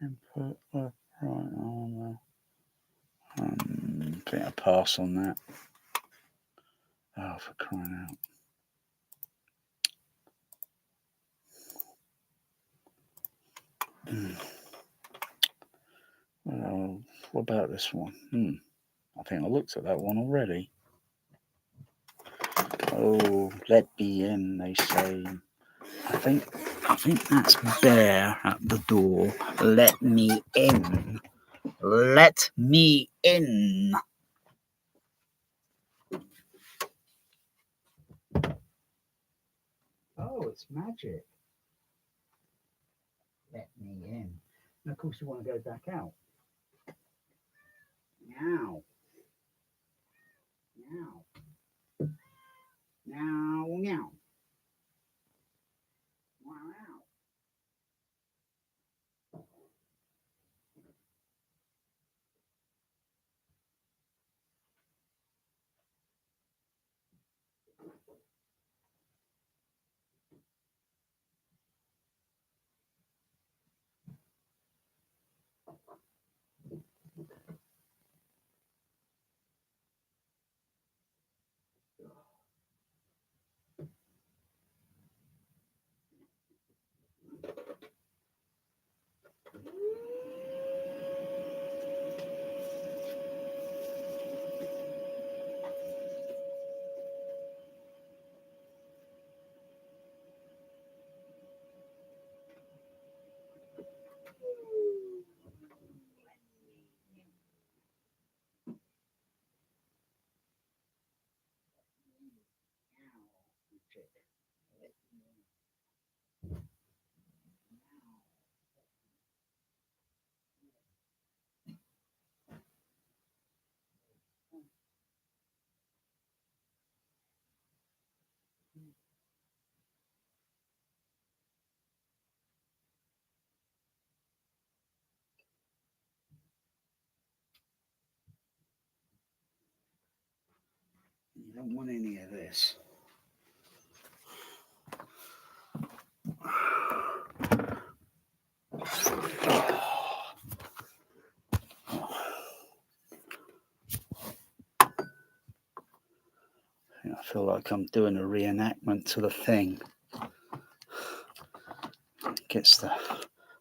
Input left, right, on I think I pass on that. Oh, for crying out. Well, what about this one? I think I looked at that one already. Oh, let me in, they say. I think that's Bear at the door. Let me in. Let me in. Oh, it's magic. Let me in. And of course, you want to go back out. Now. Meow, meow. Wow. You don't want any of this. I feel like I'm doing a reenactment to the thing. Gets the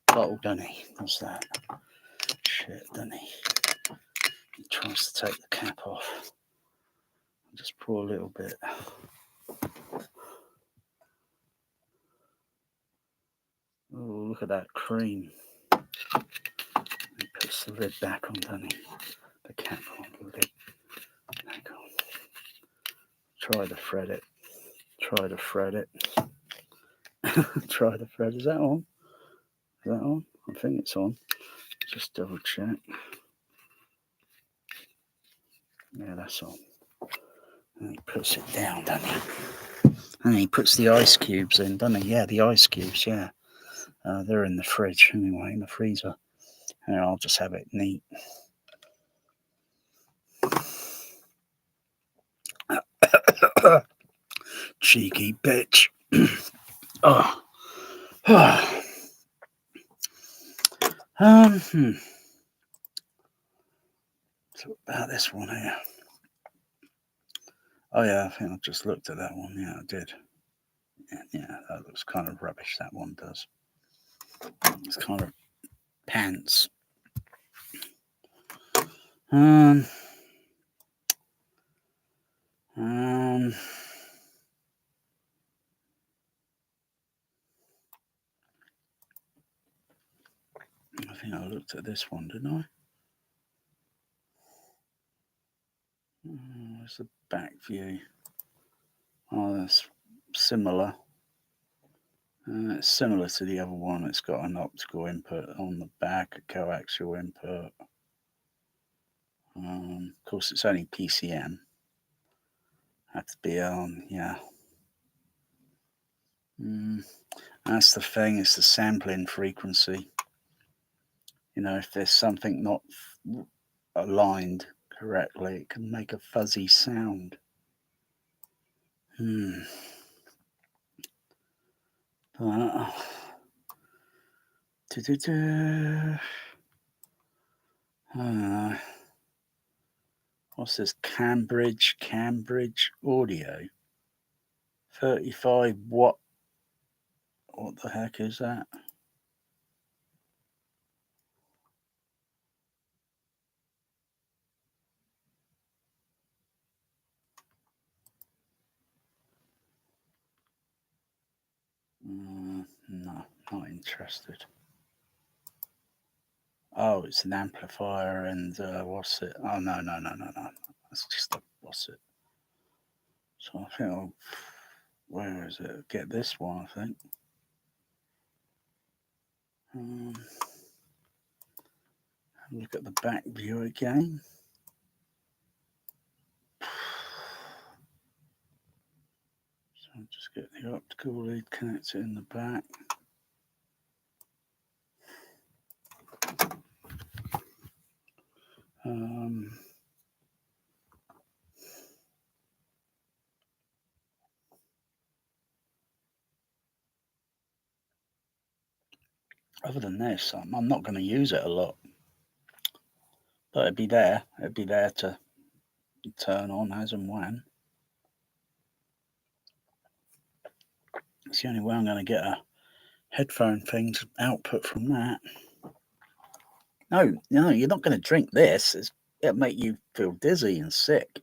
bottle, doesn't he? Does that shit, doesn't he? He tries to take the cap off. Just pour a little bit. Oh, look at that cream. He puts the lid back on, doesn't he? The cap on, the lid back on. Try to thread it. Try to thread it. Try to thread. Is that on? Is that on? I think it's on. Just double check. Yeah, that's on. And he puts it down, doesn't he? And he puts the ice cubes in, doesn't he? Yeah, the ice cubes, yeah. They're in the fridge anyway, in the freezer. And I'll just have it neat. Cheeky bitch. Oh. So about this one here. Oh yeah, I think I just looked at that one. Yeah, I did. Yeah, that looks kind of rubbish. That one does. It's kind of pants. I think I looked at this one, didn't I? Where's the back view? Oh, that's similar. It's similar to the other one. It's got an optical input on the back, a coaxial input. Of course, it's only PCM. Had to be on, yeah. That's the thing. It's the sampling frequency. You know, if there's something not aligned correctly, it can make a fuzzy sound. But, what's this? Cambridge audio. 35 watt. What the heck is that? No, not interested. Oh, it's an amplifier and what's it? Oh, no. That's just a, what's it? So I think where is it? Get this one, I think. Look at the back view again. Let's get the optical lead connector in the back. Other than this, I'm not going to use it a lot, but it'd be there. It'd be there to turn on as and when. It's the only way I'm going to get a headphone thing to output from that. No, you're not going to drink this. It'll make you feel dizzy and sick.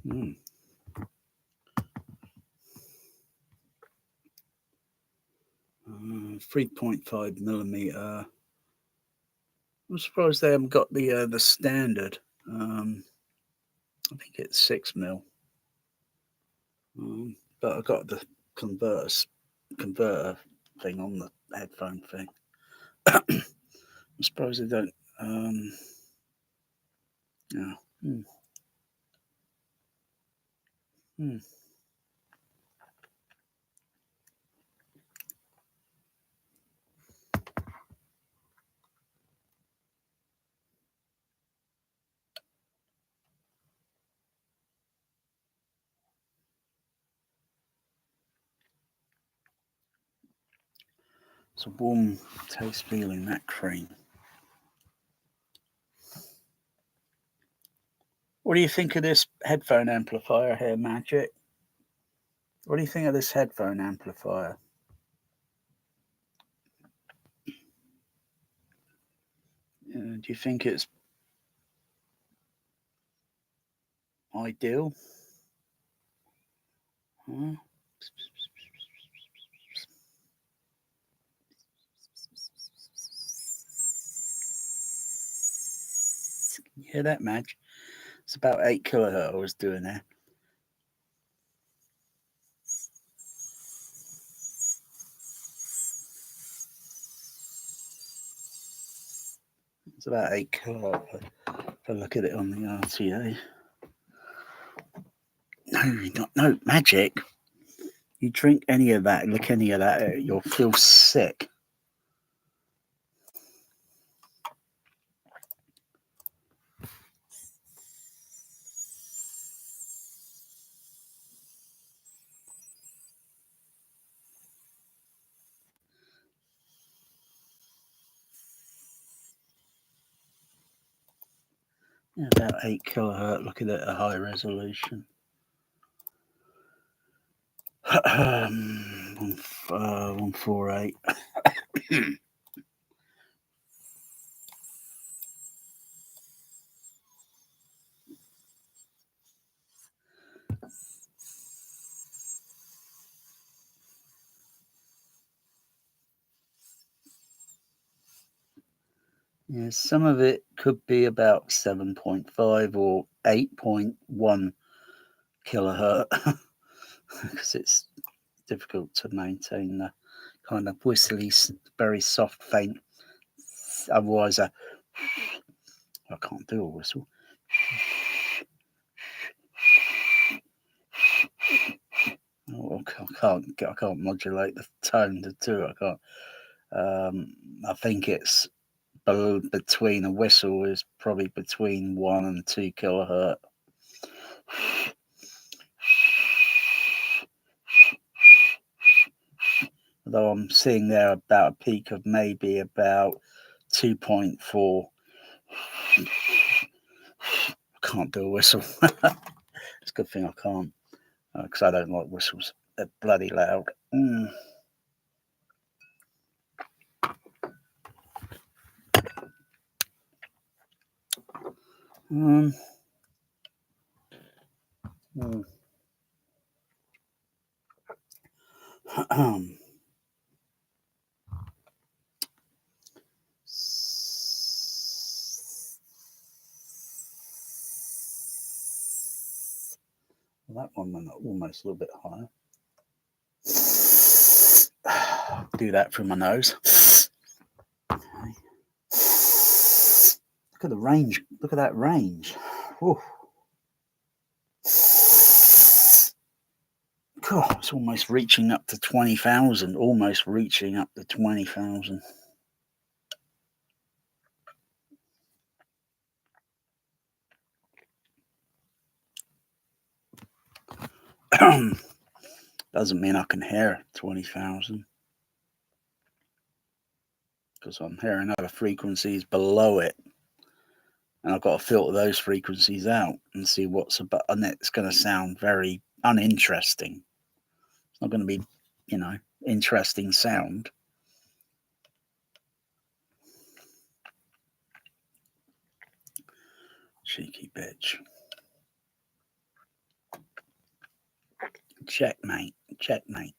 Mm. 3.5 millimeter. I'm surprised they haven't got the standard. I think it's 6 mil. But I got the converter thing on the headphone thing. I'm surprised they don't. Yeah. It's a warm taste feeling, that cream. What do you think of this headphone amplifier here, Magic? What do you think of this headphone amplifier? Do you think it's ideal? Huh? You hear that, Madge? It's about 8 kilohertz I was doing there. It's about 8 kilohertz if I look at it on the RTA. No, Magic. You drink any of that, look any of that, you'll feel sick. Yeah, about 8 kilohertz, looking at a high resolution. 148. Yeah, some of it could be about 7.5 or 8.1 kilohertz because it's difficult to maintain the kind of whistly, very soft, faint. Otherwise, I can't do a whistle. I can't modulate the tone to do it. I can't. I think it's between a whistle is probably between 1 and 2 kilohertz. Although I'm seeing there about a peak of maybe about 2.4. I can't do a whistle. It's a good thing I can't, because I don't like whistles. They're bloody loud. That one went almost a little bit higher. Do that through my nose. Look at the range. Look at that range. Whew. God, it's almost reaching up to 20,000. Almost reaching up to 20,000. Doesn't mean I can hear 20,000 because I'm hearing other frequencies below it, and I've got to filter those frequencies out and see what's about. And it's going to sound very uninteresting. It's not going to be, interesting sound. Cheeky bitch. Checkmate. Checkmate.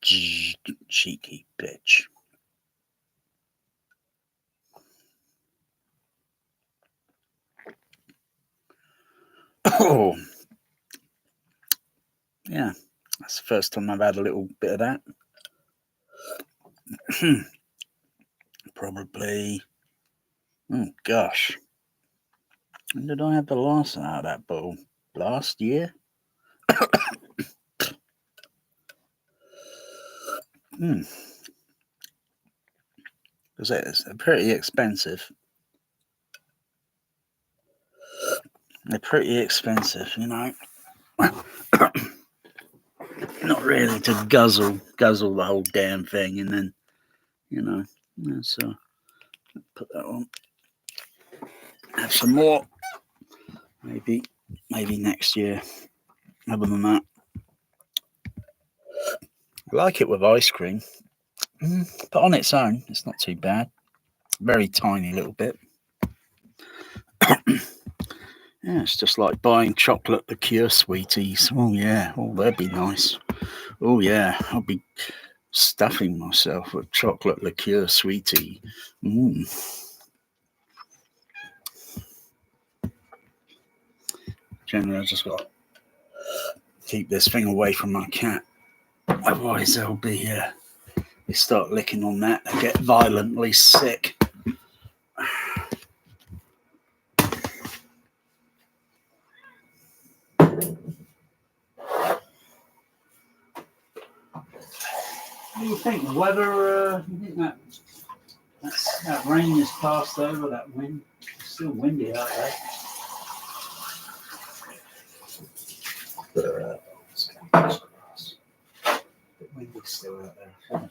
Cheeky bitch. Oh, yeah. That's the first time I've had a little bit of that. Probably. Oh, gosh. When did I have the last out of that bottle? Last year? Because it's pretty expensive. They're pretty expensive, Not really to guzzle the whole damn thing, and then, so put that on. Have some more. Maybe next year. Other than that, I like it with ice cream. But on its own, it's not too bad. Very tiny little bit. Yeah, it's just like buying chocolate liqueur sweeties. Oh, yeah. Oh, that'd be nice. Oh, yeah. I'll be stuffing myself with chocolate liqueur sweetie. Generally, I just got to keep this thing away from my cat. Otherwise, they'll be, they start licking on that, they get violently sick. What do you think? The weather, you think that rain is passed over, that wind? It's still windy out there. It's a bit windy still out there.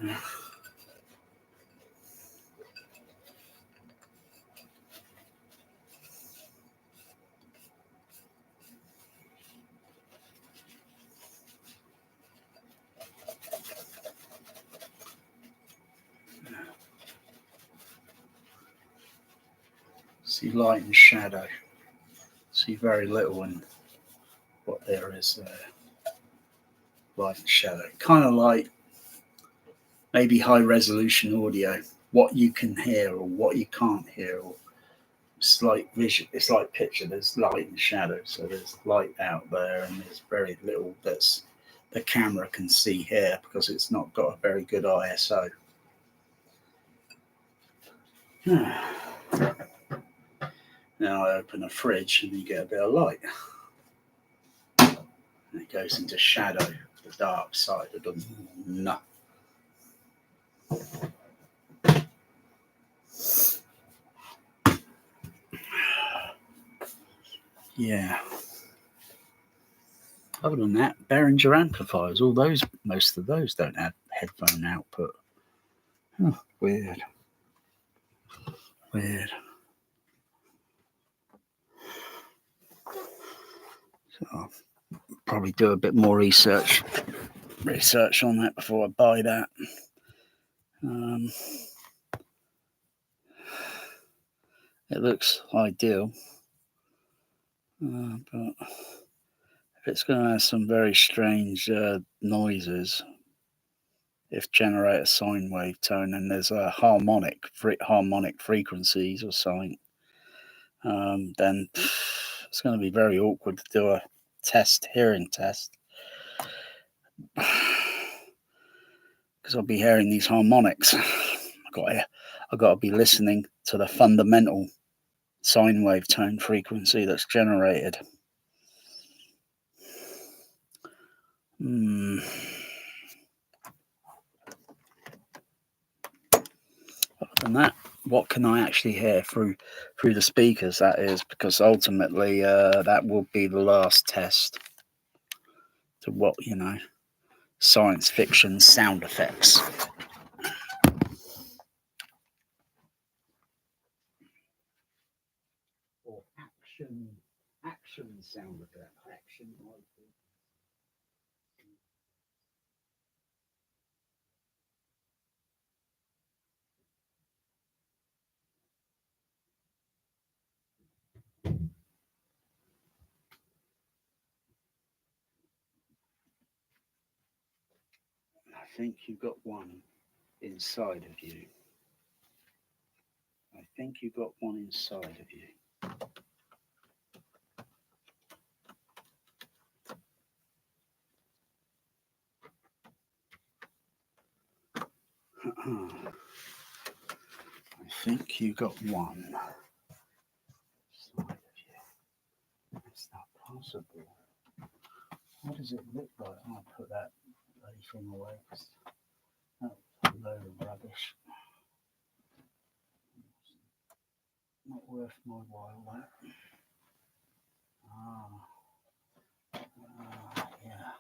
Yeah. See light and shadow. See very little in what there is there. Light and shadow. Kind of like maybe high resolution audio. What you can hear or what you can't hear. Or it's like vision. It's like picture. There's light and shadow. So there's light out there and there's very little that's the camera can see here because it's not got a very good ISO. Now I open a fridge and you get a bit of light. And it goes into shadow, the dark side of the no. Yeah. Other than that, Behringer amplifiers, most of those don't have headphone output. Oh, weird. So I'll probably do a bit more research on that before I buy that. It looks ideal, but if it's going to have some very strange noises, if generate a sine wave tone and there's a harmonic frequencies or something, then it's going to be very awkward to do a hearing test because I'll be hearing these harmonics. I've got to be listening to the fundamental sine wave tone frequency that's generated. Other than that, what can I actually hear through the speakers? That is, because ultimately that will be the last test to what, science fiction sound effects. Or action sound effects. Action. I think you've got one inside of you. I think you've got one inside of you. I think you got one inside of you. It's not possible. What does it look like? I'll put that bloody thing away. That's a load of rubbish. Not worth my while, that. Yeah.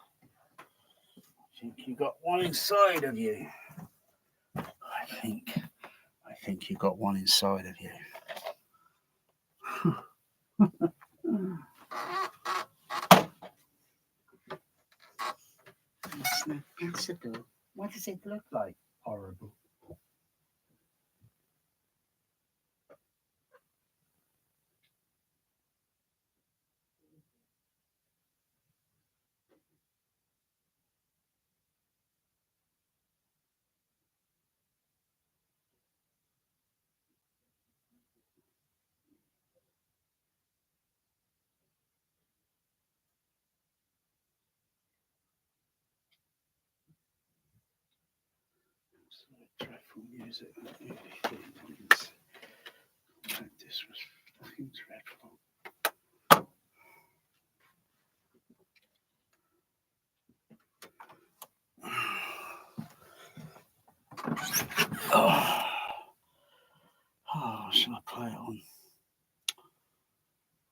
I think you got one inside of you. I think you got one inside of you. What does it look like? Horrible. Dreadful music. This was fucking dreadful. Oh, shall I play it on?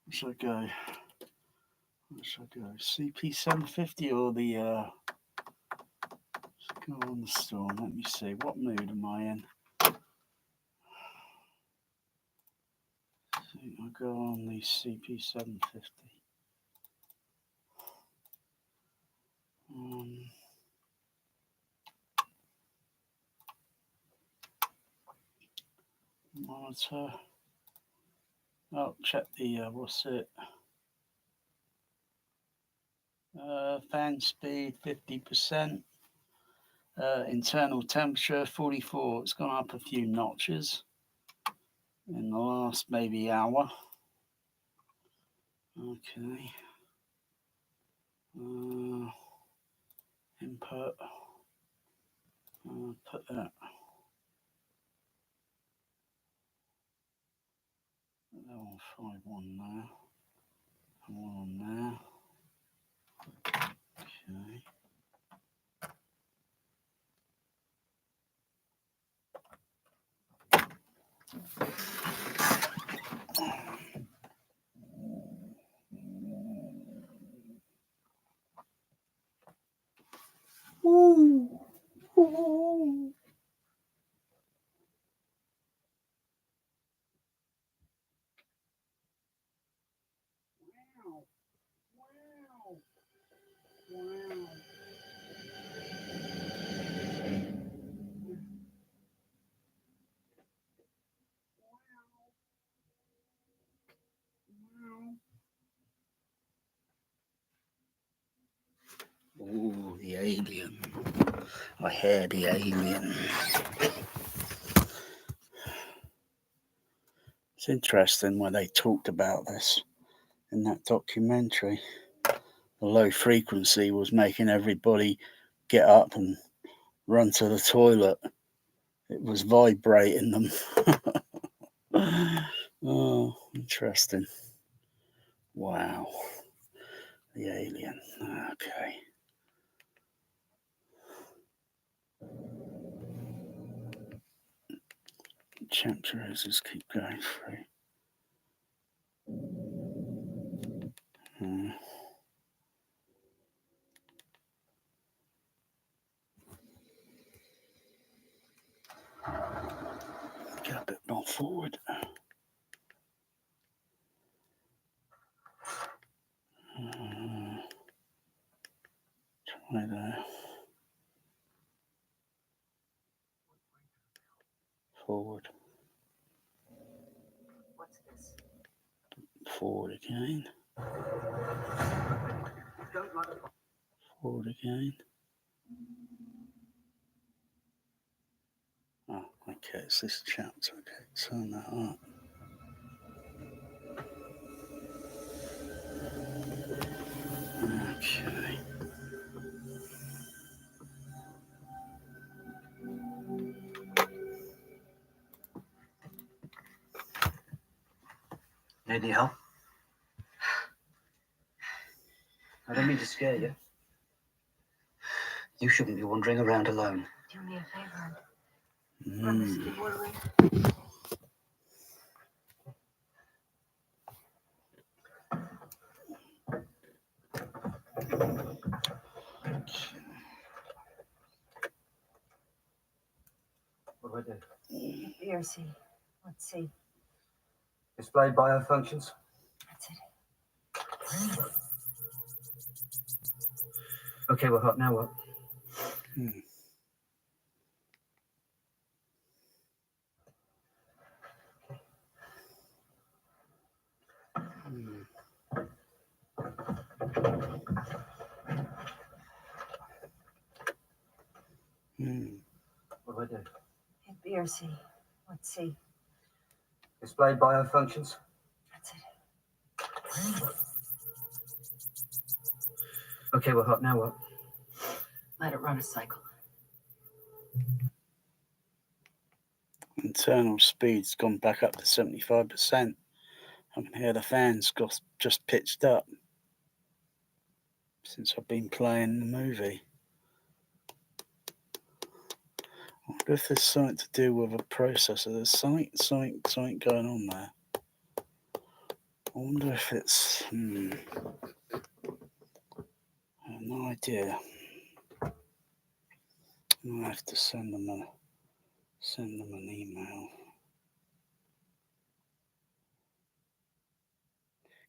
Where should I go? CP750 or the let's go on the Storm. Let me see. What mood am I in? I think I'll go on the CP750. Monitor. Oh, check the what's it? Fan speed 50%. Internal temperature 44. It's gone up a few notches in the last maybe hour. Okay. Input. Put that. On 5.1 now. One on there. Okay. Ooh. Ooh. Wow. Wow. Wow. Ooh, the alien. I hear the alien. It's interesting when they talked about this in that documentary. the low frequency was making everybody get up and run to the toilet. It was vibrating them. Oh, interesting. Wow. The alien. Okay. Chapters just keep going through. Get a bit more forward. Try there. Forward. What's this? Forward again. Forward again. Oh, okay, it's this chapter. Okay, turn that up. Okay. Need any help? I don't mean to scare you. You shouldn't be wandering around alone. Do me a favor. What do I do? BRC. Let's see. Display biofunctions. That's it. Okay, we're hot. Now what? What do I do? Hit BRC. Let's see. Display biofunctions. That's it. Okay, we're hot. Now what? Let it run a cycle. Internal speed's gone back up to 75%. I can hear the fans got just pitched up since I've been playing the movie. I wonder if there's something to do with a processor. There's something going on there. I wonder if it's. I have no idea. I'll have to send them an email.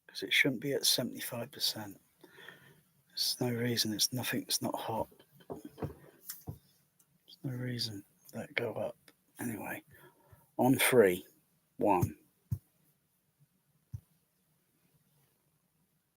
Because it shouldn't be at 75%. There's no reason. It's not hot. There's no reason that go up. Anyway, on 3, 1.